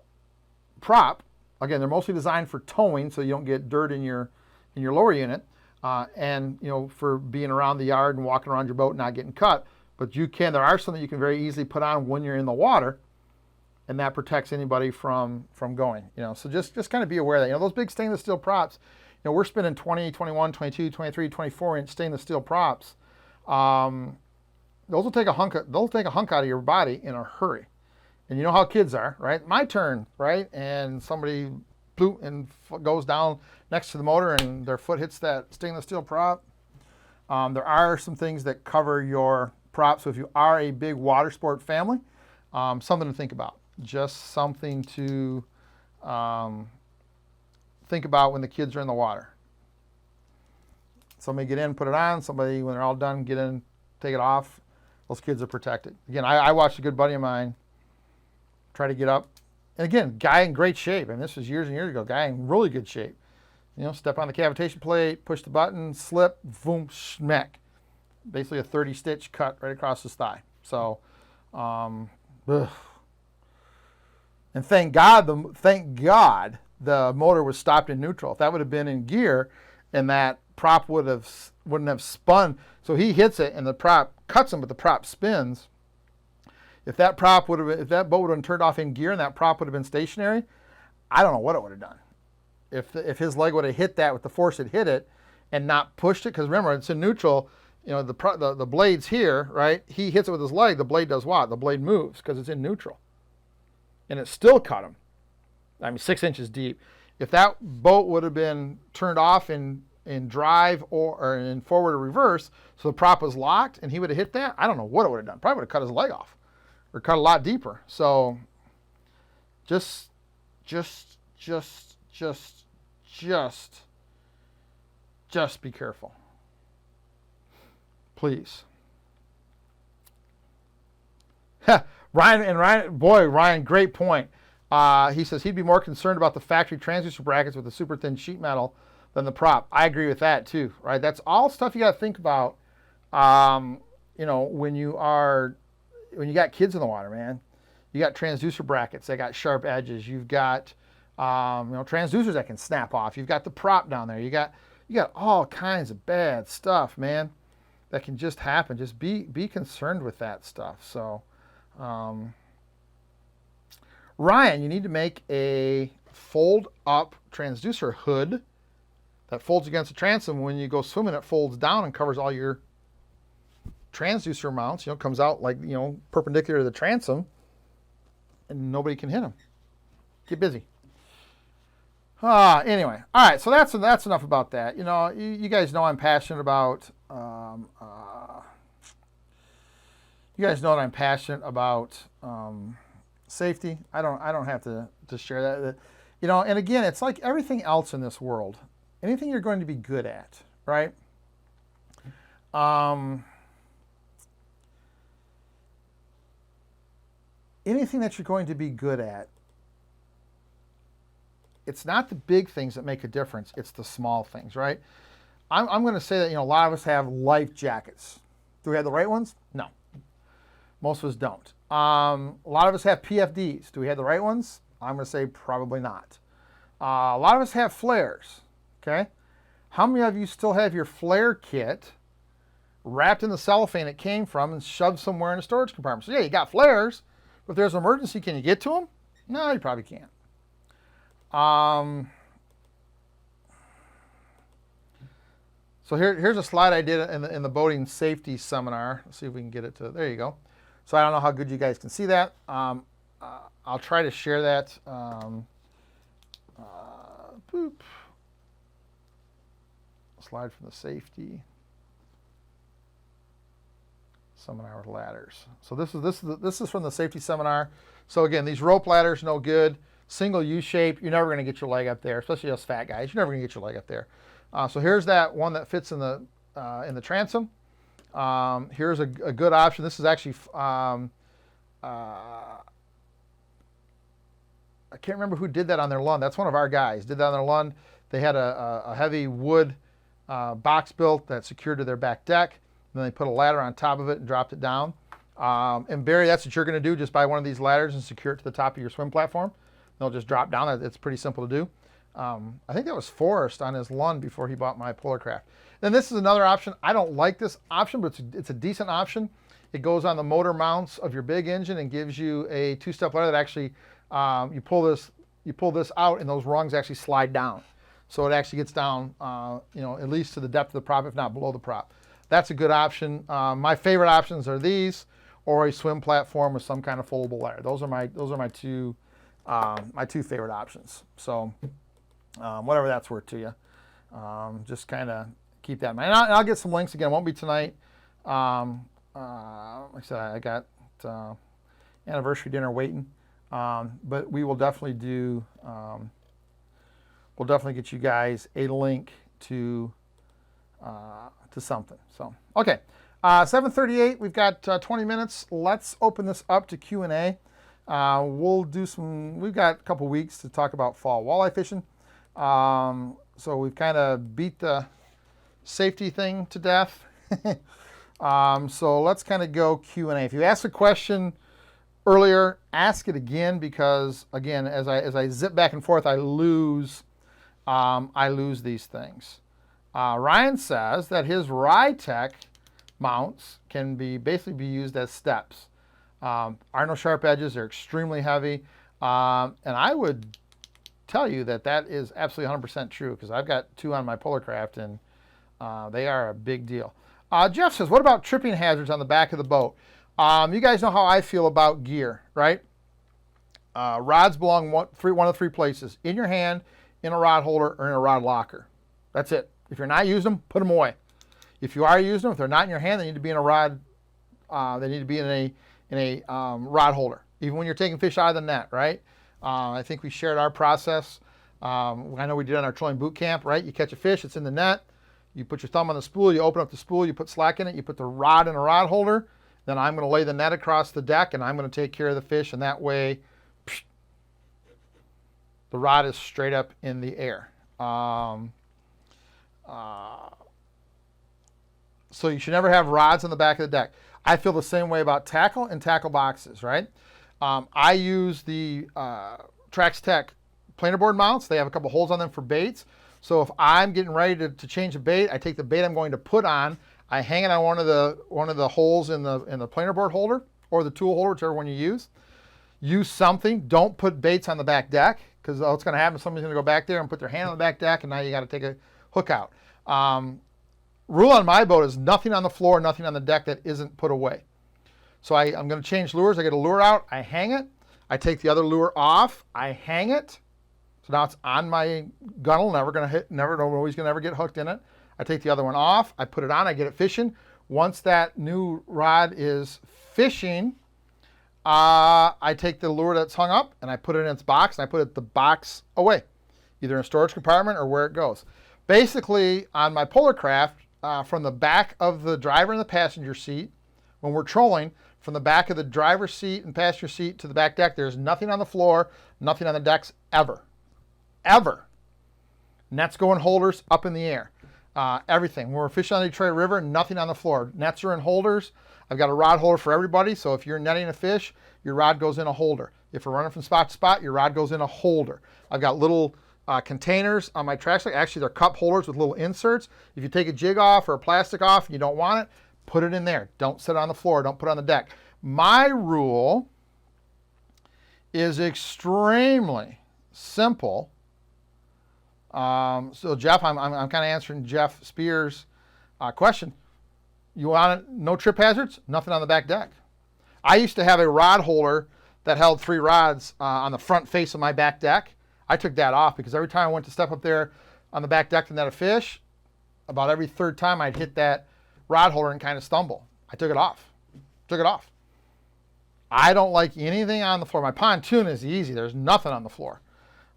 Again, they're mostly designed for towing, so you don't get dirt in your lower unit, and for being around the yard and walking around your boat and not getting cut. But there are some that you can very easily put on when you're in the water, and that protects anybody from going. So just kind of be aware that those big stainless steel props. We're spending 20, 21, 22, 23, 24 inch stainless steel props. Those will take a hunk out of your body in a hurry. And you know how kids are, right? My turn, right? And somebody goes down next to the motor and their foot hits that stainless steel prop. There are some things that cover your prop. So if you are a big water sport family, something to think about. Just something to think about when the kids are in the water. Somebody get in, put it on. Somebody, when they're all done, get in, take it off. Those kids are protected. Again, I watched a good buddy of mine try to get up. And again, guy in great shape. And this was years and years ago. Guy in really good shape. Step on the cavitation plate, push the button, slip, boom, smack. Basically a 30-stitch cut right across his thigh. So, and thank God the motor was stopped in neutral. If that would have been in gear, and that prop wouldn't have spun. So he hits it, and the prop cuts him, but the prop spins. If that boat would have been turned off in gear and that prop would have been stationary, I don't know what it would have done. If his leg would have hit that with the force it hit it, and not pushed it, because remember it's in neutral. The blade's here, right? He hits it with his leg. The blade does what? The blade moves because it's in neutral, and it still cut him. 6 inches deep. If that boat would have been turned off in drive or in forward or reverse, so the prop was locked and he would have hit that, I don't know what it would have done. Probably would have cut his leg off or cut a lot deeper. So just be careful. Please. Ryan, great point. He says he'd be more concerned about the factory transducer brackets with the super thin sheet metal than the prop. I agree with that too, right? That's all stuff you got to think about. When you got kids in the water, man. You got transducer brackets that got sharp edges. You've got transducers that can snap off. You've got the prop down there. You got all kinds of bad stuff, man, that can just happen. Just be concerned with that stuff. So. Ryan, you need to make a fold-up transducer hood that folds against the transom. When you go swimming, it folds down and covers all your transducer mounts. You know, comes out like, you know, perpendicular to the transom, and nobody can hit them. Get busy. Anyway, all right. So that's enough about that. You know, you guys know I'm passionate about. You guys know that I'm passionate about safety. I don't have to share that. You know, and again, it's like everything else in this world. Anything you're going to be good at, right? Anything that you're going to be good at, it's not the big things that make a difference. It's the small things, right? I'm going to say that, you know, a lot of us have life jackets. Do we have the right ones? No. Most of us don't. A lot of us have PFDs. Do we have the right ones? I'm going to say probably not. A lot of us have flares. Okay? How many of you still have your flare kit wrapped in the cellophane it came from and shoved somewhere in a storage compartment? So yeah, you got flares, but if there's an emergency, can you get to them? No, you probably can't. So here's a slide I did in the boating safety seminar. Let's see if we can get it to, there you go. So I don't know how good you guys can see that. I'll try to share that. Boop. Slide from the safety seminar with ladders. So this is from the safety seminar. So again, these rope ladders, no good. Single U-shape, you're never going to get your leg up there, especially us fat guys. You're never going to get your leg up there. So here's that one that fits in the transom. Here's a good option. This is actually I can't remember who did that on their Lund. That's one of our guys. Did that on their Lund. They had a heavy wood box built that secured to their back deck. Then they put a ladder on top of it and dropped it down. And Barry, that's what you're going to do. Just buy one of these ladders and secure it to the top of your swim platform. They'll just drop down. It's pretty simple to do. I think that was Forrest on his Lund before he bought my Polarcraft. Then this is another option. I don't like this option, but it's a decent option. It goes on the motor mounts of your big engine and gives you a two-step ladder that actually you pull this out and those rungs actually slide down. So it actually gets down, you know, at least to the depth of the prop, if not below the prop. That's a good option. My favorite options are these, or a swim platform with some kind of foldable ladder. Those are my two favorite options. So whatever that's worth to you, just kind of keep that in mind. And I'll get some links again. It won't be tonight. Like I said, I got anniversary dinner waiting, but we will definitely do. We'll definitely get you guys a link to something. So okay, 7:38. We've got 20 minutes. Let's open this up to Q&A. We'll do some. We've got a couple weeks to talk about fall walleye fishing. So we've kind of beat the safety thing to death. So let's kind of go Q&A. If you asked a question earlier, ask it again, because again, as I zip back and forth, I lose these things. Ryan says that his Rytech mounts can basically be used as steps. Are no sharp edges. They're extremely heavy, and I would tell you that is absolutely 100% true, because I've got two on my Polarcraft, and they are a big deal. Jeff says, what about tripping hazards on the back of the boat? You guys know how I feel about gear, right? Rods belong one of three places: in your hand, in a rod holder, or in a rod locker. That's it. If you're not using them, put them away. If you are using them, if they're not in your hand, they need to be in a rod. They need to be in a rod holder, even when you're taking fish out of the net, right? I think we shared our process. I know we did on our trolling boot camp, right? You catch a fish, it's in the net. You put your thumb on the spool, you open up the spool, you put slack in it, you put the rod in a rod holder. Then I'm going to lay the net across the deck, and I'm going to take care of the fish, and that way the rod is straight up in the air. So you should never have rods on the back of the deck. I feel the same way about tackle and tackle boxes, right? I use the Trax Tech planer board mounts. They have a couple holes on them for baits. So if I'm getting ready to change a bait, I take the bait I'm going to put on, I hang it on one of the holes in the planer board holder, or the tool holder, whichever one you use. use something. Don't put baits on the back deck, because what's going to happen is somebody's going to go back there and put their hand on the back deck, and now you got to take a hook out. Rule on my boat is nothing on the floor, nothing on the deck that isn't put away. So I'm going to change lures. I get a lure out, I hang it. I take the other lure off, I hang it. So now it's on my gunnel, never going to hit, always going to ever get hooked in it. I take the other one off, I put it on, I get it fishing. Once that new rod is fishing, I take the lure that's hung up and I put it in its box, and I put the box away, either in a storage compartment or where it goes. Basically, on my polar craft, from the back of the driver and the passenger seat, when we're trolling, from the back of the driver's seat and passenger seat to the back deck, there's nothing on the floor, nothing on the decks, ever. Ever. Nets go in holders up in the air. Everything. When we're fishing on the Detroit River, nothing on the floor. Nets are in holders. I've got a rod holder for everybody, so if you're netting a fish, your rod goes in a holder. If we're running from spot to spot, your rod goes in a holder. I've got little containers on my track stick. Actually, they're cup holders with little inserts. If you take a jig off or a plastic off and you don't want it, put it in there. Don't sit on the floor. Don't put it on the deck. My rule is extremely simple. So Jeff, I'm kind of answering Jeff Spears' question. You want it, no trip hazards? Nothing on the back deck. I used to have a rod holder that held 3 rods on the front face of my back deck. I took that off because every time I went to step up there on the back deck to net a fish, about every third time I'd hit that rod holder and kind of stumble. I took it off. Took it off. I don't like anything on the floor. My pontoon is easy. There's nothing on the floor.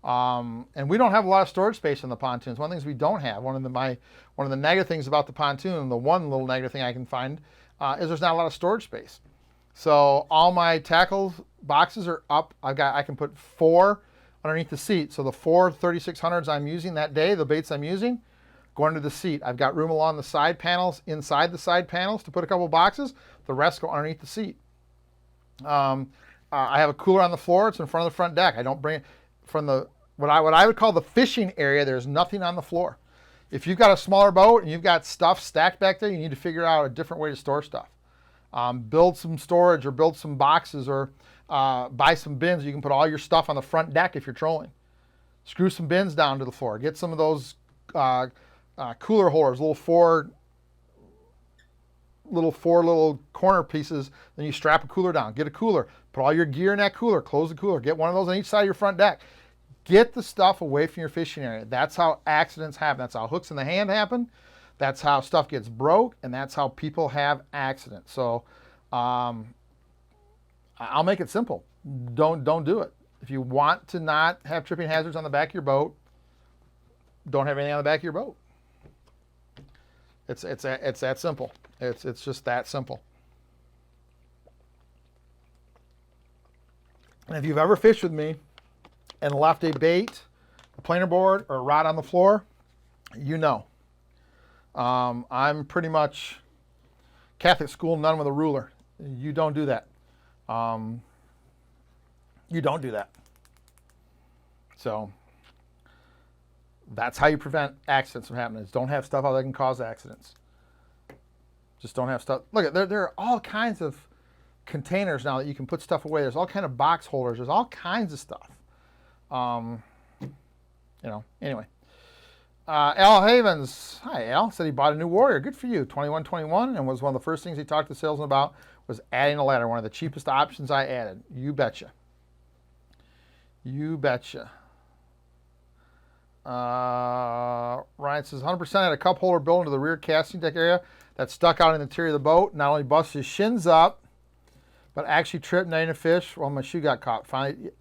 And we don't have a lot of storage space on the pontoons. One of the things we don't have, one of the negative things about the pontoon, the one little negative thing I can find, is there's not a lot of storage space. So all my tackle boxes are up. I can put 4 underneath the seat. So the 4 3600s I'm using that day, the baits I'm using, go under the seat. I've got room along the side panels, inside the side panels to put a couple boxes. The rest go underneath the seat. I have a cooler on the floor. It's in front of the front deck. I don't bring it from the what I would call the fishing area. There's nothing on the floor. If you've got a smaller boat and you've got stuff stacked back there, you need to figure out a different way to store stuff. Build some storage or build some boxes or buy some bins. You can put all your stuff on the front deck if you're trolling. Screw some bins down to the floor. Get some of those cooler holders, little four little corner pieces. Then you strap a cooler down. Get a cooler. Put all your gear in that cooler. Close the cooler. Get one of those on each side of your front deck. Get the stuff away from your fishing area. That's how accidents happen. That's how hooks in the hand happen. That's how stuff gets broke, and that's how people have accidents. So I'll make it simple. Don't do it. If you want to not have tripping hazards on the back of your boat, don't have anything on the back of your boat. It's that simple. It's just that simple. And if you've ever fished with me and left a bait, a planer board, or a rod on the floor, you know. I'm pretty much Catholic school, none with a ruler. You don't do that. You don't do that. So that's how you prevent accidents from happening. Is don't have stuff out that can cause accidents. Just don't have stuff. Look, there are all kinds of containers now that you can put stuff away. There's all kind of box holders. There's all kinds of stuff. Anyway. Al Havens, hi Al, said he bought a new Warrior. Good for you, 2121, and was one of the first things he talked to the salesman about was adding a ladder, one of the cheapest options I added. You betcha. You betcha. Ryan says 100% had a cup holder built into the rear casting deck area that stuck out in the interior of the boat. Not only busted his shins up, but actually tripped netting a fish while my shoe got caught. Finally,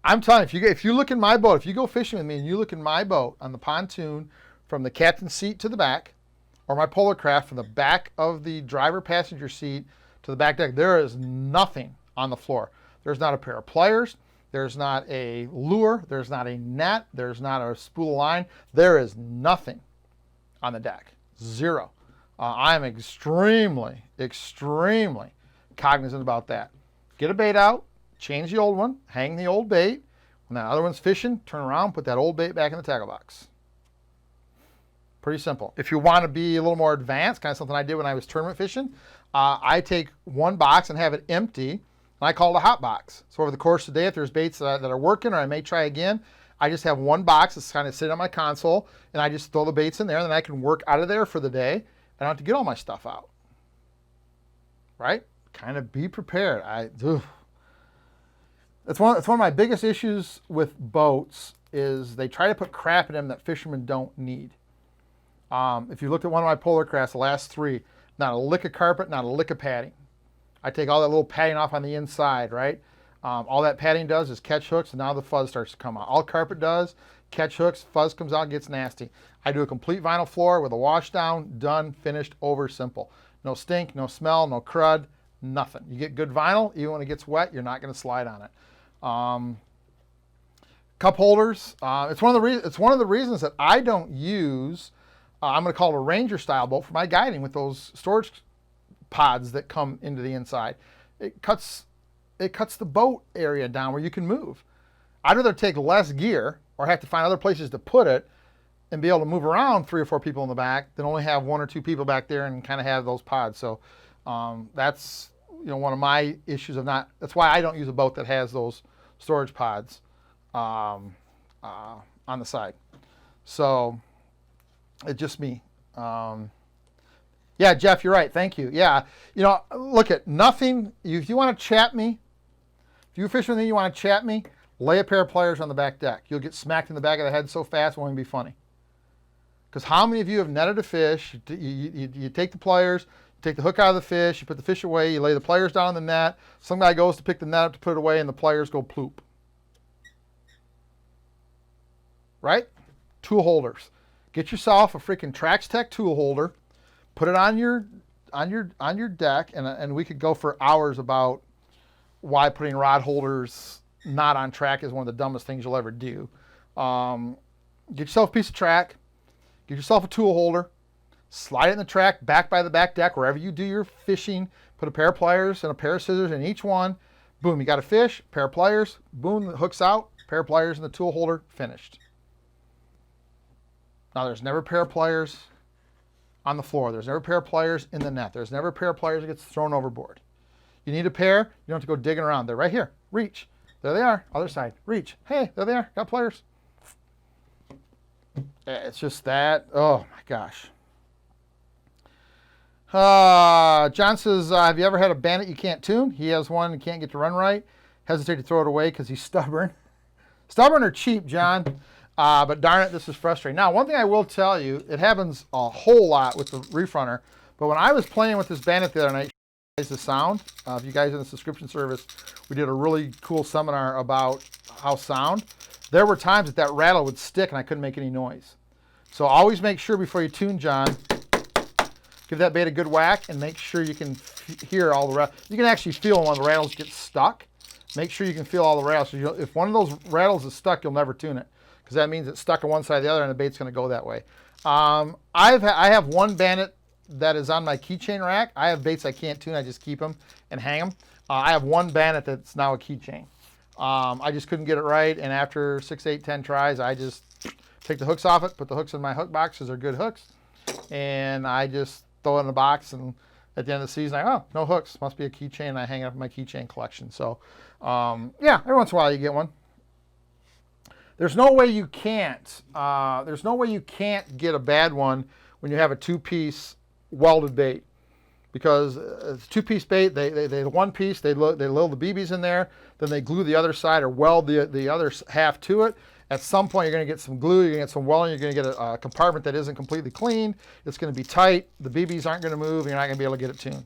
I'm telling you, if you look in my boat, if you go fishing with me and you look in my boat on the pontoon from the captain's seat to the back, or my polar craft from the back of the driver passenger seat to the back deck, there is nothing on the floor. There's not a pair of pliers. There's not a lure. There's not a net. There's not a spool of line. There is nothing on the deck. Zero. I am extremely, extremely cognizant about that. Get a bait out. Change the old one, hang the old bait. When that other one's fishing, turn around, put that old bait back in the tackle box. Pretty simple. If you want to be a little more advanced, kind of something I did when I was tournament fishing, I take one box and have it empty, and I call it a hot box. So over the course of the day, if there's baits that are working or I may try again, I just have one box that's kind of sitting on my console, and I just throw the baits in there, and then I can work out of there for the day. I don't have to get all my stuff out. Right? Kind of be prepared. It's one of my biggest issues with boats is they try to put crap in them that fishermen don't need. If you looked at one of my polar crafts, the last 3, not a lick of carpet, not a lick of padding. I take all that little padding off on the inside, right? All that padding does is catch hooks, and now the fuzz starts to come out. All carpet does, catch hooks, fuzz comes out, gets nasty. I do a complete vinyl floor with a wash down, done, finished, over, simple. No stink, no smell, no crud, nothing. You get good vinyl, even when it gets wet, you're not going to slide on it. Cup holders, it's one of the reasons that I don't use, I'm going to call it a Ranger style boat for my guiding with those storage pods that come into the inside. It cuts the boat area down where you can move. I'd rather take less gear or have to find other places to put it and be able to move around 3 or 4 people in the back than only have 1 or 2 people back there and kind of have those pods. So that's one of my issues of not. That's why I don't use a boat that has those storage pods on the side. So it's just me. Yeah, Jeff, you're right. Thank you. Yeah, look at nothing. If you want to chat me, if you fish with me, you want to chat me, lay a pair of pliers on the back deck. You'll get smacked in the back of the head so fast it won't even be funny. Because how many of you have netted a fish? You take the pliers, you take the hook out of the fish, you put the fish away, you lay the pliers down on the net. Some guy goes to pick the net up to put it away, and the pliers go ploop. Right? Tool holders. Get yourself a freaking Trax Tech tool holder. Put it on your deck, and we could go for hours about why putting rod holders not on track is one of the dumbest things you'll ever do. Get yourself a piece of track. Get yourself a tool holder, slide it in the track back by the back deck, wherever you do your fishing. Put a pair of pliers and a pair of scissors in each one. Boom, you got a fish, pair of pliers, boom, the hook's out, pair of pliers in the tool holder, finished. Now there's never a pair of pliers on the floor. There's never a pair of pliers in the net. There's never a pair of pliers that gets thrown overboard. You need a pair, you don't have to go digging around. They're right here, reach. There they are, other side, reach. Hey, there they are, got pliers. It's just that, oh my gosh. John says, have you ever had a bandit you can't tune? He has one and can't get to run right. Hesitate to throw it away because he's stubborn. Stubborn or cheap, John. But darn it, this is frustrating. Now, one thing I will tell you, it happens a whole lot with the Reef Runner, but when I was playing with this bandit the other night, the sound, if you guys in the subscription service, we did a really cool seminar about how sound. There were times that rattle would stick and I couldn't make any noise. So always make sure before you tune, John, give that bait a good whack and make sure you can hear all the rattles. You can actually feel when the rattles get stuck. Make sure you can feel all the rattles. So if one of those rattles is stuck, you'll never tune it because that means it's stuck on one side or the other and the bait's going to go that way. I have one bandit that is on my keychain rack. I have baits I can't tune. I just keep them and hang them. I have one bandit that's now a keychain. I just couldn't get it right, and after 6, 8, 10 tries, I just take the hooks off it, put the hooks in my hook box because they're good hooks, and I just throw it in the box, and at the end of the season, no hooks, must be a keychain, and I hang it up in my keychain collection. So, yeah, every once in a while you get one. There's no way you can't get a bad one when you have a 2-piece welded bait. Because it's a 2-piece bait, they one piece, they load the BBs in there, then they glue the other side or weld the other half to it. At some point, you're going to get some glue, you're going to get some welding, you're going to get a compartment that isn't completely clean. It's going to be tight, the BBs aren't going to move, and you're not going to be able to get it tuned.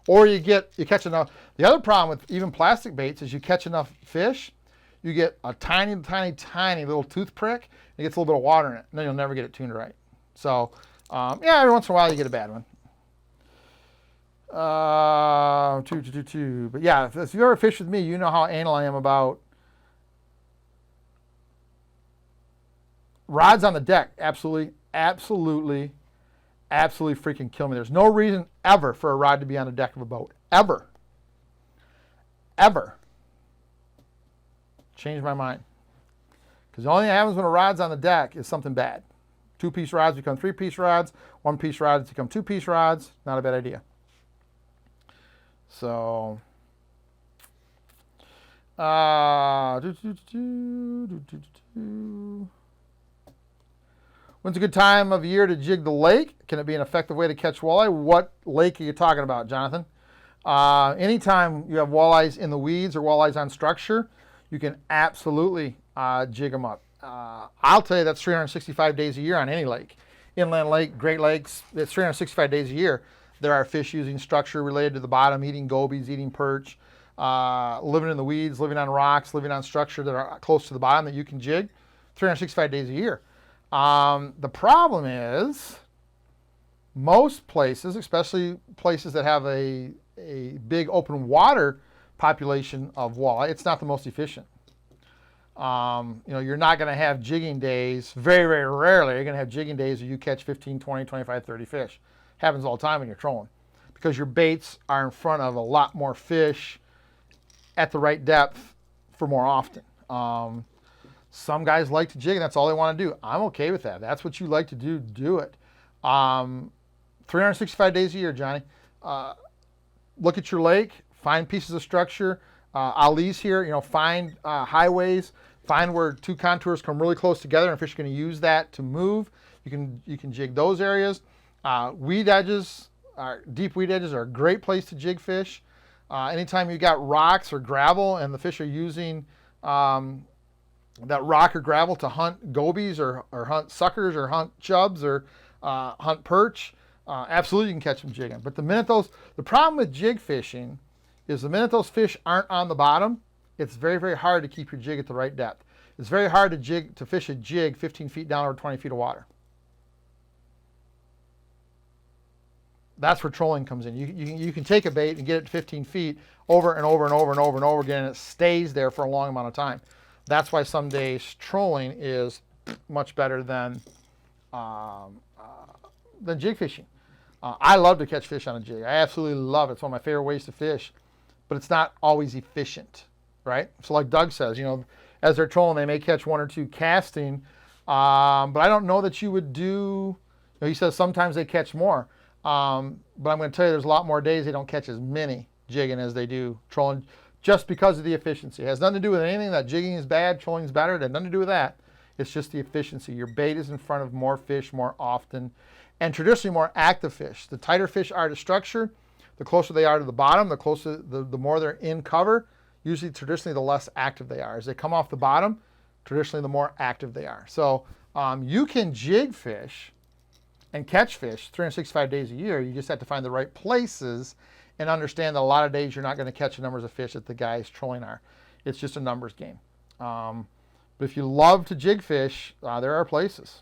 Or you catch enough. The other problem with even plastic baits is you catch enough fish, you get a tiny, tiny, tiny little tooth prick, and it gets a little bit of water in it, and then you'll never get it tuned right. So, yeah, every once in a while you get a bad one. But yeah, if you ever fish with me, you know how anal I am about rods on the deck. Absolutely freaking kill me. There's no reason ever for a rod to be on the deck of a boat. Ever. Changed my mind. Because the only thing that happens when a rod's on the deck is something bad. 2-piece rods become 3-piece rods. 1-piece rods become 2-piece rods. Not a bad idea. So, When's a good time of year to jig the lake? Can it be an effective way to catch walleye? What lake are you talking about, Jonathan? Anytime you have walleyes in the weeds or walleyes on structure, you can absolutely jig them up. I'll tell you that's 365 days a year on any lake. Inland lake, Great Lakes, it's 365 days a year. There are fish using structure related to the bottom, eating gobies, eating perch, living in the weeds, living on rocks, living on structure that are close to the bottom that you can jig 365 days a year. The problem is most places, especially places that have a big open water population of walleye, it's not the most efficient. You're not going to have jigging days, very, very rarely, you're going to have jigging days where you catch 15, 20, 25, 30 fish. Happens all the time when you're trolling because your baits are in front of a lot more fish at the right depth for more often. Some guys like to jig and that's all they want to do. I'm okay with that. That's what you like to do, do it. 365 days a year, Johnny. Look at your lake, find pieces of structure. Ali's here, find highways, find where two contours come really close together and fish are going to use that to move. You can jig those areas. Weed edges, deep weed edges are a great place to jig fish. Anytime you got rocks or gravel and the fish are using that rock or gravel to hunt gobies or hunt suckers or hunt chubs or hunt perch, absolutely you can catch them jigging. But the problem with jig fishing is the minute those fish aren't on the bottom, it's very, very hard to keep your jig at the right depth. It's very hard to fish a jig 15 feet down or 20 feet of water. That's where trolling comes in. You can take a bait and get it to 15 feet over and over and over and over and over again, and it stays there for a long amount of time. That's why some days trolling is much better than jig fishing. I love to catch fish on a jig. I absolutely love it. It's one of my favorite ways to fish, but it's not always efficient, right? So like Doug says, as they're trolling, they may catch one or two casting, but I don't know that you would do, he says sometimes they catch more. But I'm going to tell you there's a lot more days they don't catch as many jigging as they do trolling just because of the efficiency. It has nothing to do with anything that jigging is bad, trolling is better. It has nothing to do with that. It's just the efficiency. Your bait is in front of more fish more often and traditionally more active fish. The tighter fish are to structure, the closer they are to the bottom, the more they're in cover. Usually traditionally the less active they are. As they come off the bottom, traditionally the more active they are. So you can jig fish and catch fish 365 days a year. You just have to find the right places and understand that a lot of days you're not going to catch the numbers of fish that the guys trolling are. It's just a numbers game. But if you love to jig fish, there are places.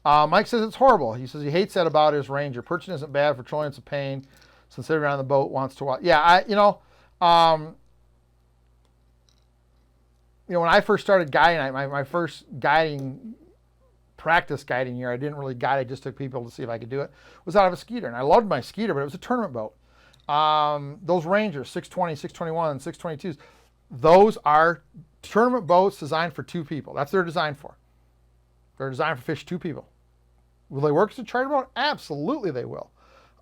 Mike says it's horrible. He says he hates that about his Ranger. Perching isn't bad, for trolling it's a pain. Since everyone on the boat wants to watch. Yeah, when I first started guiding, my first practice guiding year, I didn't really guide, I just took people to see if I could do it, was out of a Skeeter. And I loved my Skeeter, but it was a tournament boat. Those Rangers, 620, 621, 622s, those are tournament boats designed for two people. That's what they're designed for. They're designed for fish two people. Will they work as a charter boat? Absolutely they will.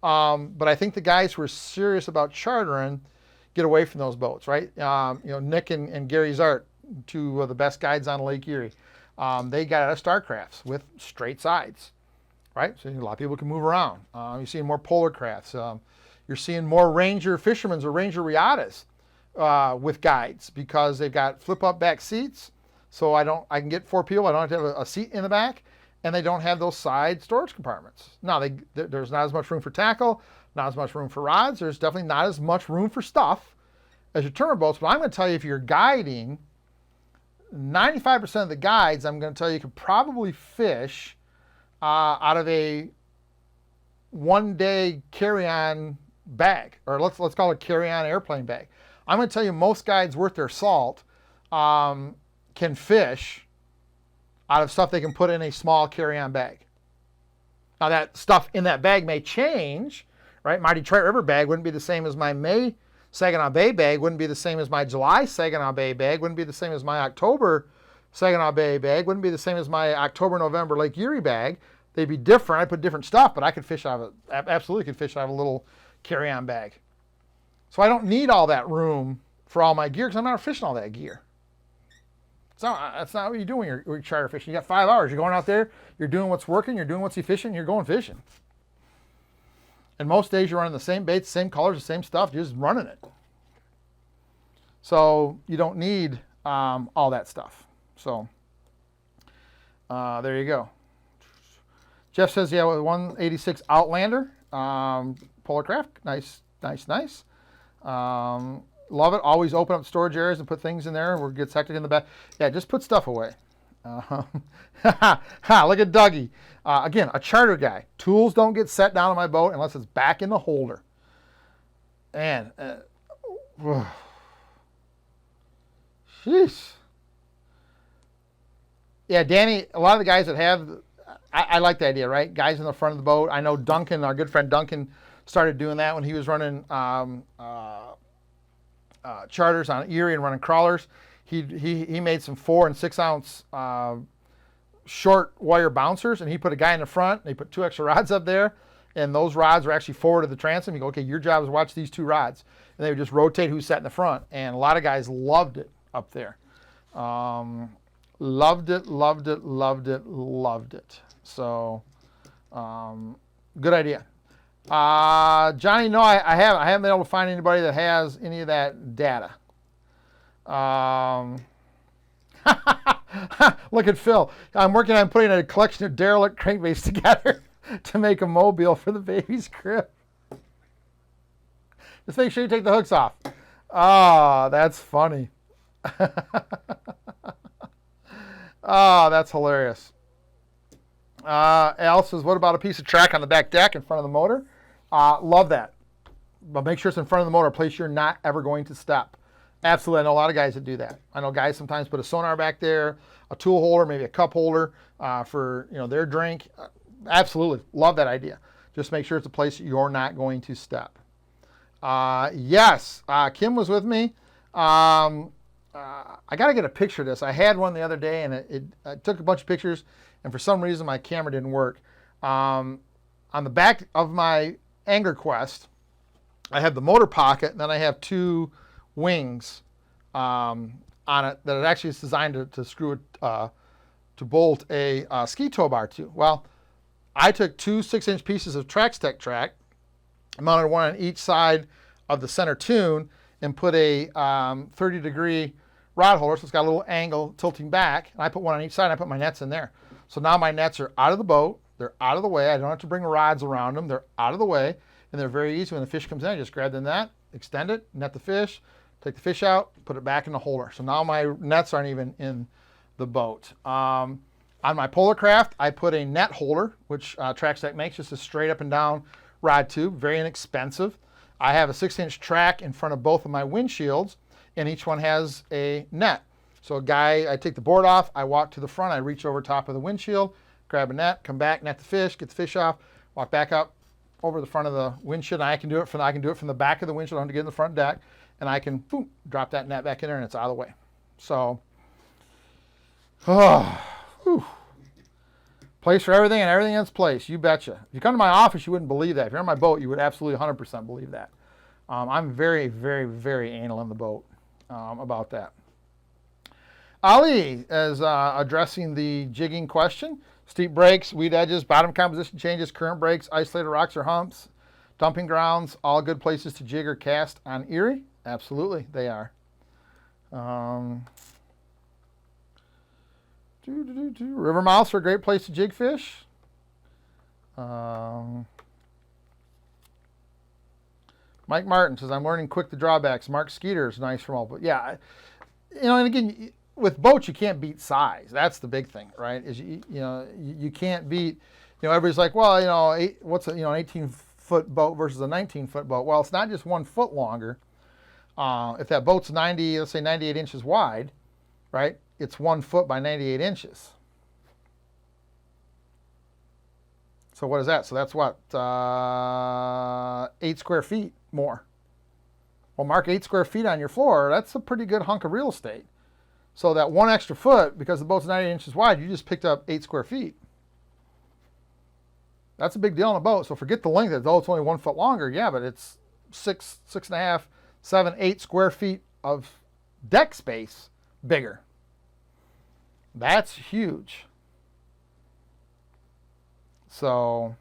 But I think the guys who are serious about chartering get away from those boats, right? Nick and Gary Zart, two of the best guides on Lake Erie, they got out of Starcrafts with straight sides, right? So a lot of people can move around. You're seeing more polar crafts. You're seeing more Ranger fishermen's or Ranger Riatas with guides because they've got flip-up back seats. So I can get four people. I don't have to have a seat in the back, and they don't have those side storage compartments. Now, there's not as much room for tackle, not as much room for rods. There's definitely not as much room for stuff as your tournament boats. But I'm going to tell you, if you're guiding, 95% of the guides, I'm going to tell you, could probably fish out of a one-day carry-on bag, or let's call it carry-on airplane bag. I'm going to tell you, most guides worth their salt can fish out of stuff they can put in a small carry-on bag. Now that stuff in that bag may change, right? My Detroit River bag wouldn't be the same as my May Saginaw Bay bag, wouldn't be the same as my July Saginaw Bay bag, wouldn't be the same as my October Saginaw Bay bag, wouldn't be the same as my October, November Lake Erie bag. They'd be different. I put different stuff, but I could fish out of absolutely could fish out of a little carry-on bag. So I don't need all that room for all my gear because I'm not fishing all that gear. That's not what you do when you're charter fishing. You got 5 hours. You're going out there. You're doing what's working. You're doing what's efficient. You're going fishing. And most days you're running the same baits, same colors, the same stuff. You're just running it. So you don't need all that stuff. So there you go. Jeff says, yeah, with 186 Outlander, Polarcraft, nice. Love it. Always open up storage areas and put things in there where it gets hectic in the back. Yeah, just put stuff away. Look at Dougie. Again, a charter guy. Tools don't get set down on my boat unless it's back in the holder. And, sheesh. Yeah, Danny, a lot of the guys that have, I like the idea, right? Guys in the front of the boat. I know Duncan, our good friend Duncan, started doing that when he was running charters on Erie and running crawlers. He made some 4 and 6 ounce short wire bouncers, and he put a guy in the front, and he put 2 extra rods up there, and those rods were actually forward of the transom. You go, okay, your job is to watch these 2 rods. And they would just rotate who sat in the front, and a lot of guys loved it up there. Loved it. So, good idea. Johnny, no, I haven't been able to find anybody that has any of that data. Look at Phil. I'm working on putting a collection of derelict crankbaits together to make a mobile for the baby's crib. Just make sure you take the hooks off. Oh, that's funny. Oh, that's hilarious. Al says, what about a piece of track on the back deck in front of the motor? Love that. But make sure it's in front of the motor, a place you're not ever going to step. Absolutely. I know a lot of guys that do that. I know guys sometimes put a sonar back there, a tool holder, maybe a cup holder for their drink. Absolutely. Love that idea. Just make sure it's a place you're not going to step. Yes, Kim was with me. I got to get a picture of this. I had one the other day, and I took a bunch of pictures, and for some reason my camera didn't work. On the back of my Angler Quest, I have the motor pocket, and then I have 2 wings on it that it actually is designed to screw it, to bolt a ski tow bar to. Well, I took 2 6-inch pieces of Traxtech track, mounted one on each side of the center tune, and put a 30-degree rod holder, so it's got a little angle tilting back, and I put one on each side, and I put my nets in there. So now my nets are out of the boat, they're out of the way, I don't have to bring rods around them, they're out of the way, and they're very easy. When the fish comes in, I just grab the net, extend it, net the fish, take the fish out, put it back in the holder. So now my nets aren't even in the boat. On my Polarcraft, I put a net holder, which Traxtech makes, just a straight up and down rod tube, very inexpensive. I have a 6-inch track in front of both of my windshields, and each one has a net. So I take the board off, I walk to the front, I reach over top of the windshield, grab a net, come back, net the fish, get the fish off, walk back up over the front of the windshield. And I can do it from the back of the windshield. I don't have to get in the front deck, and I can boom, drop that net back in there, and it's out of the way. So, place for everything and everything in its place. You betcha. If you come to my office, you wouldn't believe that. If you're on my boat, you would absolutely 100% believe that. I'm very, very, very anal in the boat about that. Ali is addressing the jigging question. Steep breaks, weed edges, bottom composition changes, current breaks, isolated rocks or humps, dumping grounds, all good places to jig or cast on Erie. Absolutely, they are. River mouths are a great place to jig fish. Mike Martin says, I'm learning quick the drawbacks. Mark Skeeter is nice from all, but yeah, and again, with boats, you can't beat size. That's the big thing, right? Is you can't beat, everybody's like, well, what's an 18-foot boat versus a 19-foot boat? Well, it's not just 1 foot longer. If that boat's let's say 98 inches wide, right? It's 1 foot by 98 inches. So what is that? So that's what, 8 square feet more. Well, mark 8 square feet on your floor. That's a pretty good hunk of real estate. So that 1 extra foot, because the boat's 98 inches wide, you just picked up 8 square feet. That's a big deal on a boat. So forget the length. Though it's only 1 foot longer, yeah, but it's 6.5, 7, 8 square feet of deck space bigger. That's huge. So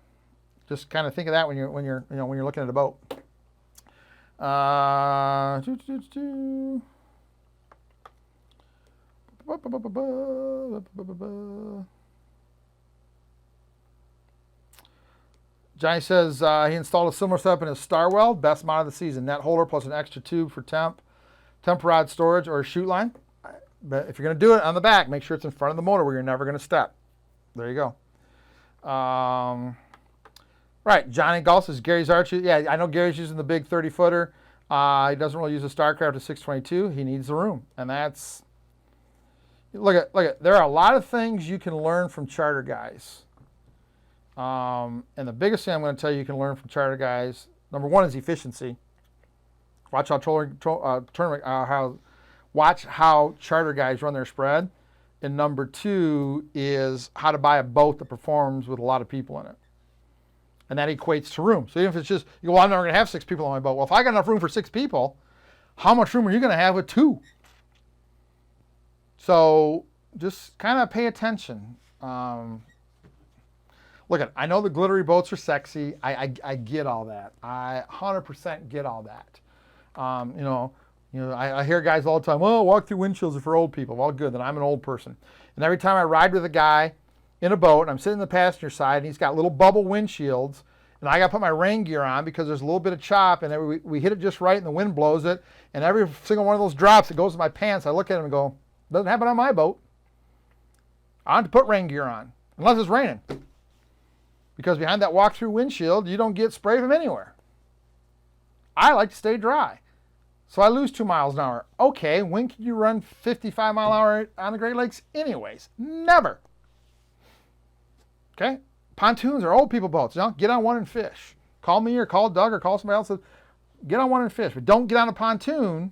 just kind of think of that when you're looking at a boat. Johnny says he installed a similar setup in his Star Weld. Best mod of the season. Net holder plus an extra tube for temp rod storage or a chute line. But if you're going to do it on the back, make sure it's in front of the motor where you're never going to step. There you go. Right, Johnny Gall says Gary's Archie. Yeah, I know Gary's using the big 30-footer. He doesn't really use a StarCraft at 622. He needs the room, and that's. Look at. There are a lot of things you can learn from charter guys. And the biggest thing I'm going to tell you can learn from charter guys, number one is efficiency. Watch how charter guys run their spread. And number two is how to buy a boat that performs with a lot of people in it. And that equates to room. So even if it's just, you go, well, I'm never going to have 6 people on my boat. Well, if I got enough room for 6 people, how much room are you going to have with 2? So just kind of pay attention. Look, I know the glittery boats are sexy. I get all that. I 100% get all that. I hear guys all the time, well, walk through windshields are for old people. Well, good, then I'm an old person. And every time I ride with a guy in a boat, and I'm sitting in the passenger side, and he's got little bubble windshields, and I got to put my rain gear on because there's a little bit of chop, and we hit it just right, and the wind blows it, and every single one of those drops that goes in my pants, I look at him and go, doesn't happen on my boat. I have to put rain gear on, unless it's raining. Because behind that walk-through windshield, you don't get spray from anywhere. I like to stay dry. So I lose 2 miles an hour. Okay, when can you run 55 mile an hour on the Great Lakes anyways? Never. Okay? Pontoons are old people boats. Get on one and fish. Call me or call Doug or call somebody else. Get on one and fish. But don't get on a pontoon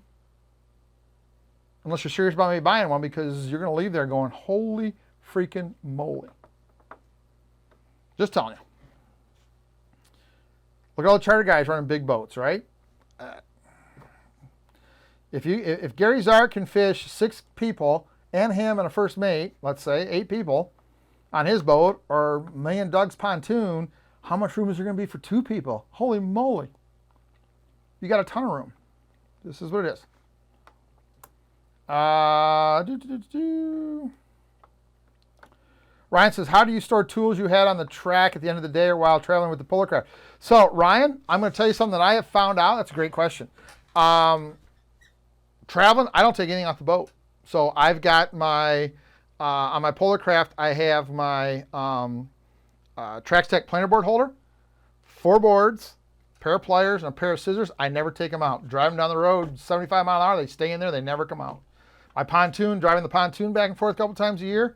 unless you're serious about maybe buying one, because you're going to leave there going, holy freaking moly. Just telling you. Look at all the charter guys running big boats, right? If Gary Zark can fish 6 people and him and a first mate, let's say 8 people on his boat, or me and Doug's pontoon, how much room is there going to be for 2 people? Holy moly. You got a ton of room. This is what it is. Ryan says, how do you store tools you had on the track at the end of the day or while traveling with the Polar Craft? So, Ryan, I'm going to tell you something that I have found out. That's a great question. Traveling, I don't take anything off the boat. So I've got my, on my Polar Craft, I have my Track planer board holder, 4 boards, a pair of pliers, and a pair of scissors. I never take them out. Driving down the road 75 mile an hour, they stay in there. They never come out. My pontoon, driving the pontoon back and forth a couple times a year,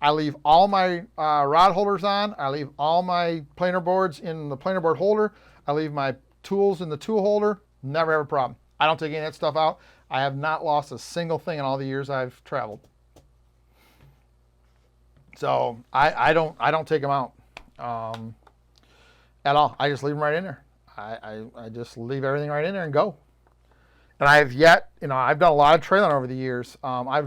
I leave all my rod holders on. I leave all my planer boards in the planer board holder. I leave my tools in the tool holder. Never have a problem. I don't take any of that stuff out. I have not lost a single thing in all the years I've traveled. So I don't take them out at all. I just leave them right in there. I just leave everything right in there and go. And I have yet, I've done a lot of trailing over the years. I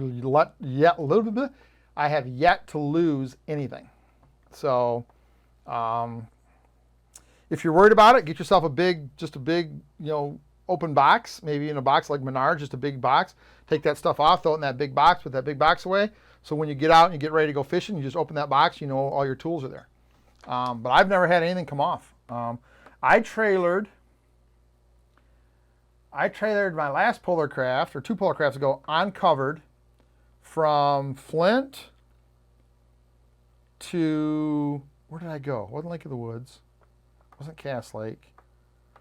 have yet to lose anything. So if you're worried about it, get yourself a big, open box, maybe in a box like Menards, just a big box. Take that stuff off, throw it in that big box, put that big box away. So when you get out and you get ready to go fishing, you just open that box, all your tools are there. But I've never had anything come off. I trailered my last Polar Craft, or 2 Polar Crafts ago, uncovered from Flint to, where did I go? It wasn't Lake of the Woods. It wasn't Cass Lake.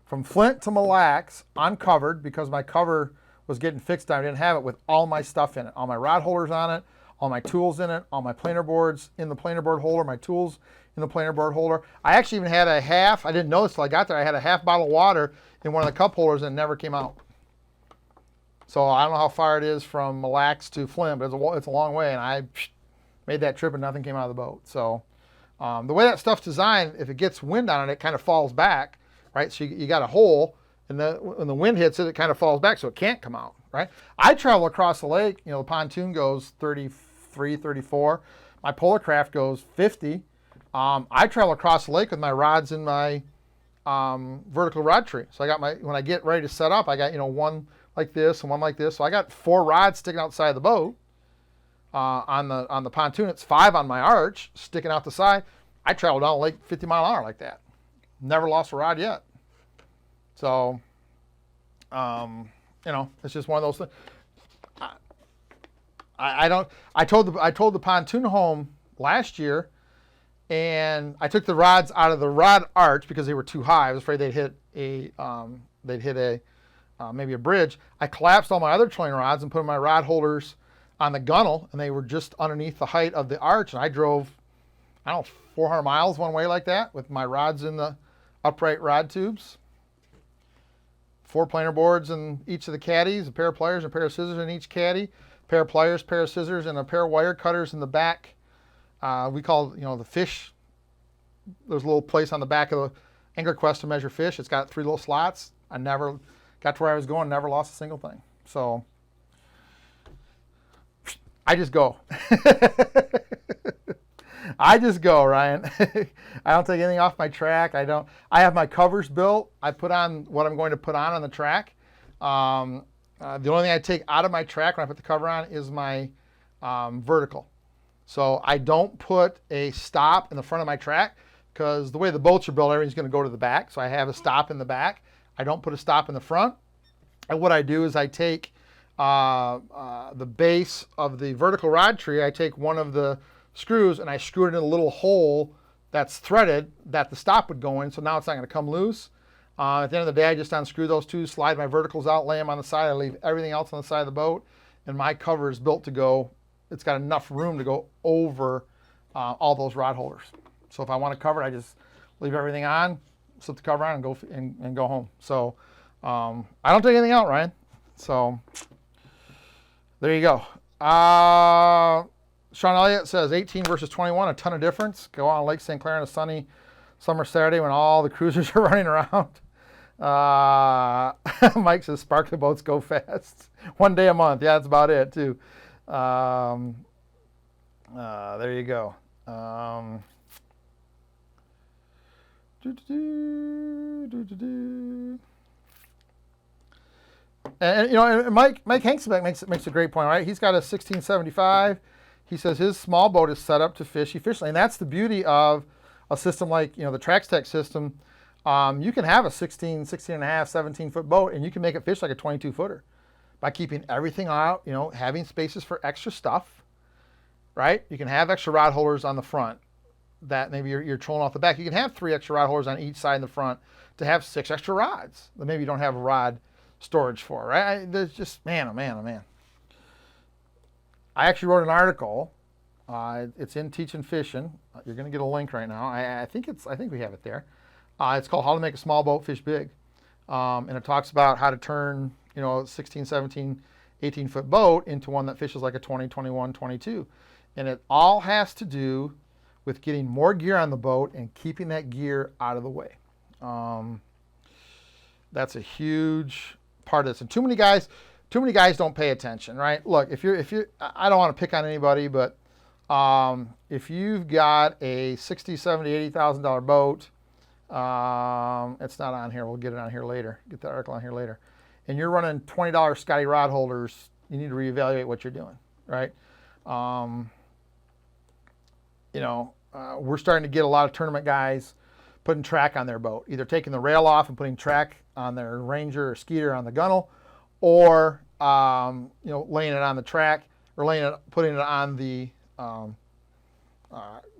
From Flint to Mille Lacs, uncovered, because my cover was getting fixed. I didn't have it, with all my stuff in it. All my rod holders on it, all my tools in it, all my planer boards in the planer board holder, my tools in the planer board holder. I actually even had I didn't notice till I got there, I had a half bottle of water in one of the cup holders and it never came out. So I don't know how far it is from Mille Lacs to Flint, but it's a long way, and I made that trip and nothing came out of the boat. So the way that stuff's designed, if it gets wind on it, it kind of falls back, right? So you got a hole, and when the wind hits it, it kind of falls back, so it can't come out. right? I travel across the lake. You know, the pontoon goes 33, 34. My polar craft goes 50. I travel across the lake with my rods in my vertical rod tree. So I got when I get ready to set up, I got, you know, one like this and one like this. So I got 4 rods sticking outside the boat. On the pontoon, it's 5 on my arch sticking out the side. I travel down the lake 50 mile an hour like that. Never lost a rod yet. So, you know, it's just one of those things. I told the pontoon home last year, and I took the rods out of the rod arch because they were too high. I was afraid they'd hit maybe a bridge. I collapsed all my other trolling rods and put my rod holders on the gunnel, and they were just underneath the height of the arch. And I drove, I don't know, 400 miles one way like that with my rods in the upright rod tubes. 4 planer boards in each of the caddies, a pair of pliers and a pair of scissors in each caddy, a pair of pliers, pair of scissors, and a pair of wire cutters in the back. We call, you know, the fish. There's a little place on the back of the Angler Quest to measure fish. It's got 3 little slots. I never got to where I was going, never lost a single thing. So I just go. I just go, Ryan. I don't take anything off my track. I have my covers built. I put on what I'm going to put on the track. The only thing I take out of my track when I put the cover on is my vertical. So I don't put a stop in the front of my track because the way the boats are built, everything's going to go to the back. So I have a stop in the back. I don't put a stop in the front. And what I do is I take the base of the vertical rod tree, I take one of the screws and I screw it in a little hole that's threaded that the stop would go in, so now it's not going to come loose. At the end of the day, I just unscrew those 2, slide my verticals out, lay them on the side. I leave everything else on the side of the boat, and my cover is built to go, it's got enough room to go over all those rod holders. So if I want to cover it, I just leave everything on, slip the cover on, and go home. So I don't take anything out, Ryan. So there you go. Sean Elliott says 18 versus 21, a ton of difference. Go on Lake St. Clair on a sunny summer Saturday when all the cruisers are running around. Mike says sparkler boats go fast. 1 day a month. Yeah, that's about it too. There you go. And you know, and Mike Hanksbeck makes a great point, right? He's got a 1675. He says his small boat is set up to fish efficiently, and that's the beauty of a system like, you know, the TraxTech system. You can have a 16 and a half, 17-foot boat, and you can make it fish like a 22-footer by keeping everything out, you know, having spaces for extra stuff, right? You can have extra rod holders on the front that maybe you're trolling off the back. You can have 3 extra rod holders on each side in the front to have 6 extra rods that maybe you don't have a rod storage for, right? There's just, man, oh man, oh man. I actually wrote an article. It's in Teachin Fishin. You're going to get a link right now. I think we have it there. It's called How to Make a Small Boat Fish Big. And it talks about how to turn, you know, a 16, 17, 18-foot boat into one that fishes like a 20, 21, 22. And it all has to do with getting more gear on the boat and keeping that gear out of the way. That's a huge part of this. And too many guys don't pay attention, right? Look, if you're, I don't want to pick on anybody, but if you've got a $60, $70, $80,000 boat, it's not on here. We'll get it on here later. Get that article on here later. And you're running $20 Scotty rod holders, you need to reevaluate what you're doing, right? You know, we're starting to get a lot of tournament guys putting track on their boat, either taking the rail off and putting track on their Ranger or Skeeter on the gunnel, or you know, laying it on the track, or putting it on the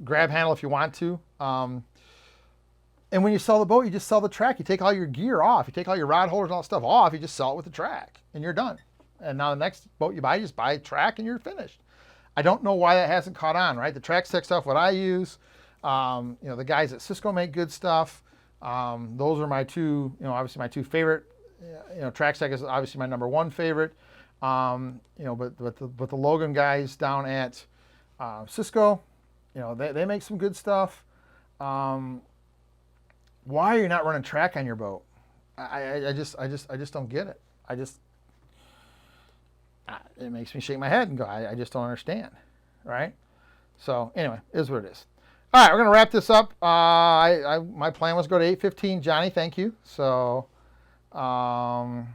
grab handle if you want to. And when you sell the boat, you just sell the track. You take all your gear off. You take all your rod holders and all that stuff off. You just sell it with the track, and you're done. And now the next boat you buy, you just buy a track, and you're finished. I don't know why that hasn't caught on, right? The TraxTech stuff, what I use, you know, the guys at Cisco make good stuff. Those are my two, you know, obviously my two favorite. You know, TraxTech is obviously my number one favorite. You know, but the Logan guys down at Cisco, you know, they make some good stuff. Why are you not running track on your boat? I just don't get it. it makes me shake my head and go, I just don't understand, right? So anyway, it is what it is. All right, we're going to wrap this up. My plan was to go to 8:15. Johnny, thank you. So, yeah,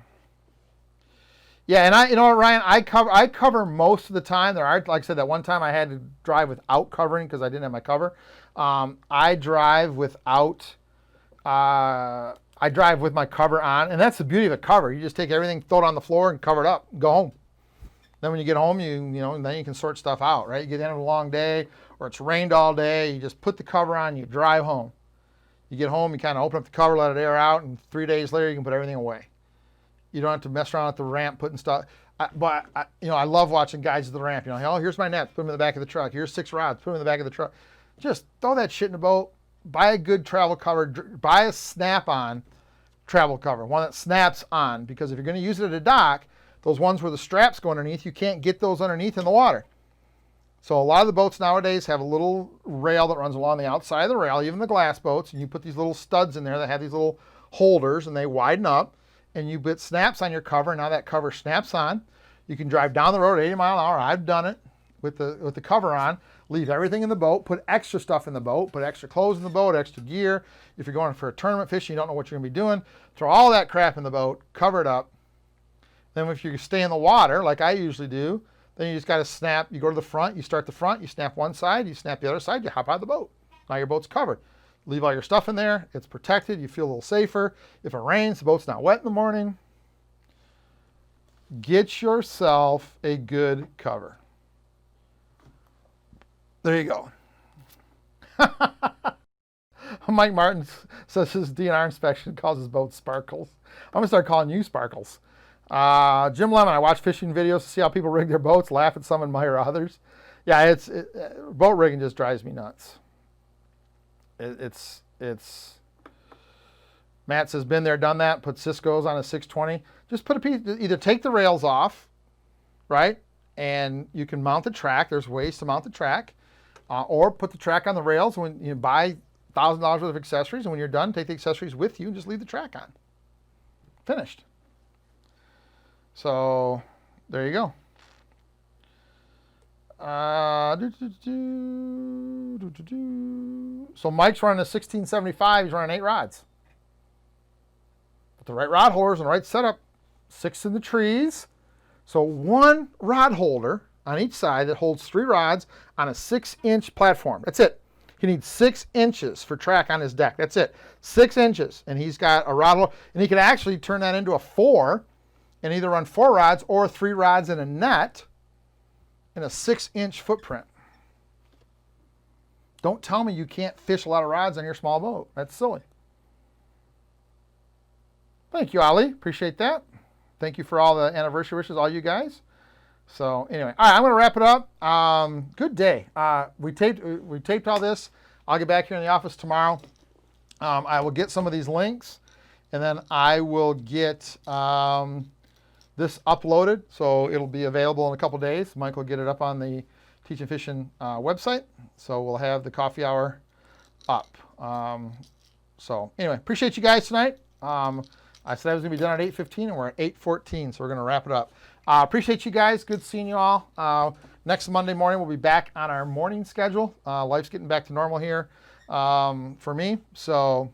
and you know what, Ryan, I cover most of the time. There are, like I said, that one time I had to drive without covering because I didn't have my cover. I drive without. I drive with my cover on, and that's the beauty of a cover. You just take everything, throw it on the floor, and cover it up. Go home. Then when you get home, you know, then you can sort stuff out, right? You get in a long day, or it's rained all day. You just put the cover on, you drive home. You get home, you kind of open up the cover, let it air out, and 3 days later, you can put everything away. You don't have to mess around at the ramp putting stuff. But you know, I love watching guys at the ramp. You know, oh, here's my nets, put them in the back of the truck. Here's 6 rods, put them in the back of the truck. Just throw that shit in the boat. Buy a good travel cover. Buy a snap-on travel cover, one that snaps on, because if you're going to use it at a dock, those ones where the straps go underneath, you can't get those underneath in the water. So a lot of the boats nowadays have a little rail that runs along the outside of the rail, even the glass boats, and you put these little studs in there that have these little holders, and they widen up, and you put snaps on your cover. Now that cover snaps on. You can drive down the road at 80 miles an hour. I've done it with the cover on. Leave everything in the boat, put extra stuff in the boat, put extra clothes in the boat, extra gear. If you're going for a tournament fishing, you don't know what you're going to be doing, throw all that crap in the boat, cover it up. Then if you stay in the water, like I usually do, then you just got to snap. You go to the front, you start the front, you snap one side, you snap the other side, you hop out of the boat. Now your boat's covered. Leave all your stuff in there. It's protected. You feel a little safer. If it rains, the boat's not wet in the morning. Get yourself a good cover. There you go. Mike Martin says his DNR inspection calls his boat Sparkles. I'm going to start calling you Sparkles. Jim Lemon, I watch fishing videos to see how people rig their boats, laugh at some, admire others. Yeah, boat rigging just drives me nuts. Matt says, been there, done that, put Cisco's on a 620. Just put a piece, either take the rails off, right? And you can mount the track. There's ways to mount the track. Or put the track on the rails when you buy $1,000 worth of accessories, and when you're done, take the accessories with you and just leave the track on. Finished. So there you go. So Mike's running a 1675. He's running 8 rods. With the right rod holders and the right setup, 6 in the trees. So 1 rod holder on each side that holds 3 rods on a 6-inch platform. That's it. He needs 6 inches for track on his deck. That's it. 6 inches. And he's got a rod holder. And he can actually turn that into a 4 and either run 4 rods or 3 rods in a net in a 6-inch footprint. Don't tell me you can't fish a lot of rods on your small boat. That's silly. Thank you, Ali. Appreciate that. Thank you for all the anniversary wishes, all you guys. So anyway, all right, I'm going to wrap it up. Good day. We taped all this. I'll get back here in the office tomorrow. I will get some of these links, and then I will get this uploaded, so it'll be available in a couple days. Mike will get it up on the Teachin Fishin website, so we'll have the coffee hour up. So anyway, appreciate you guys tonight. I said I was going to be done at 8:15, and we're at 8:14, so we're going to wrap it up. Appreciate you guys. Good seeing you all. Next Monday morning, we'll be back on our morning schedule. Life's getting back to normal here for me, so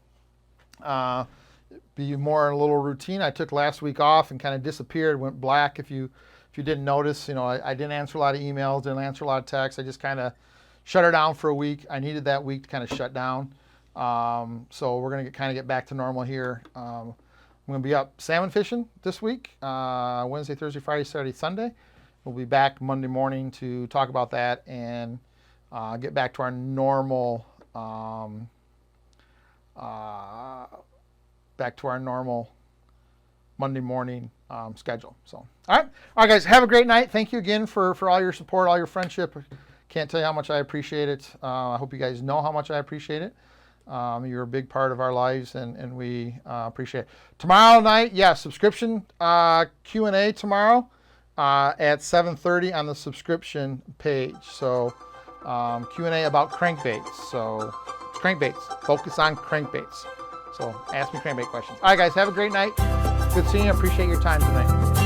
be more in a little routine. I took last week off and kind of disappeared, went black. If you didn't notice, you know, I didn't answer a lot of emails, didn't answer a lot of texts. I just kind of shut her down for a week. I needed that week to kind of shut down. So we're going to kind of get back to normal here. I'm going to be up salmon fishing this week, Wednesday, Thursday, Friday, Saturday, Sunday. We'll be back Monday morning to talk about that and get back to our normal Monday morning schedule. So, all right, guys, have a great night. Thank you again for all your support, all your friendship. Can't tell you how much I appreciate it. I hope you guys know how much I appreciate it. You're a big part of our lives, and we appreciate it. Tomorrow night, subscription Q&A tomorrow at 7:30 on the subscription page. So Q&A about crankbaits. So crankbaits, focus on crankbaits. So ask me crankbait questions. All right, guys, have a great night. Good seeing you. Appreciate your time tonight.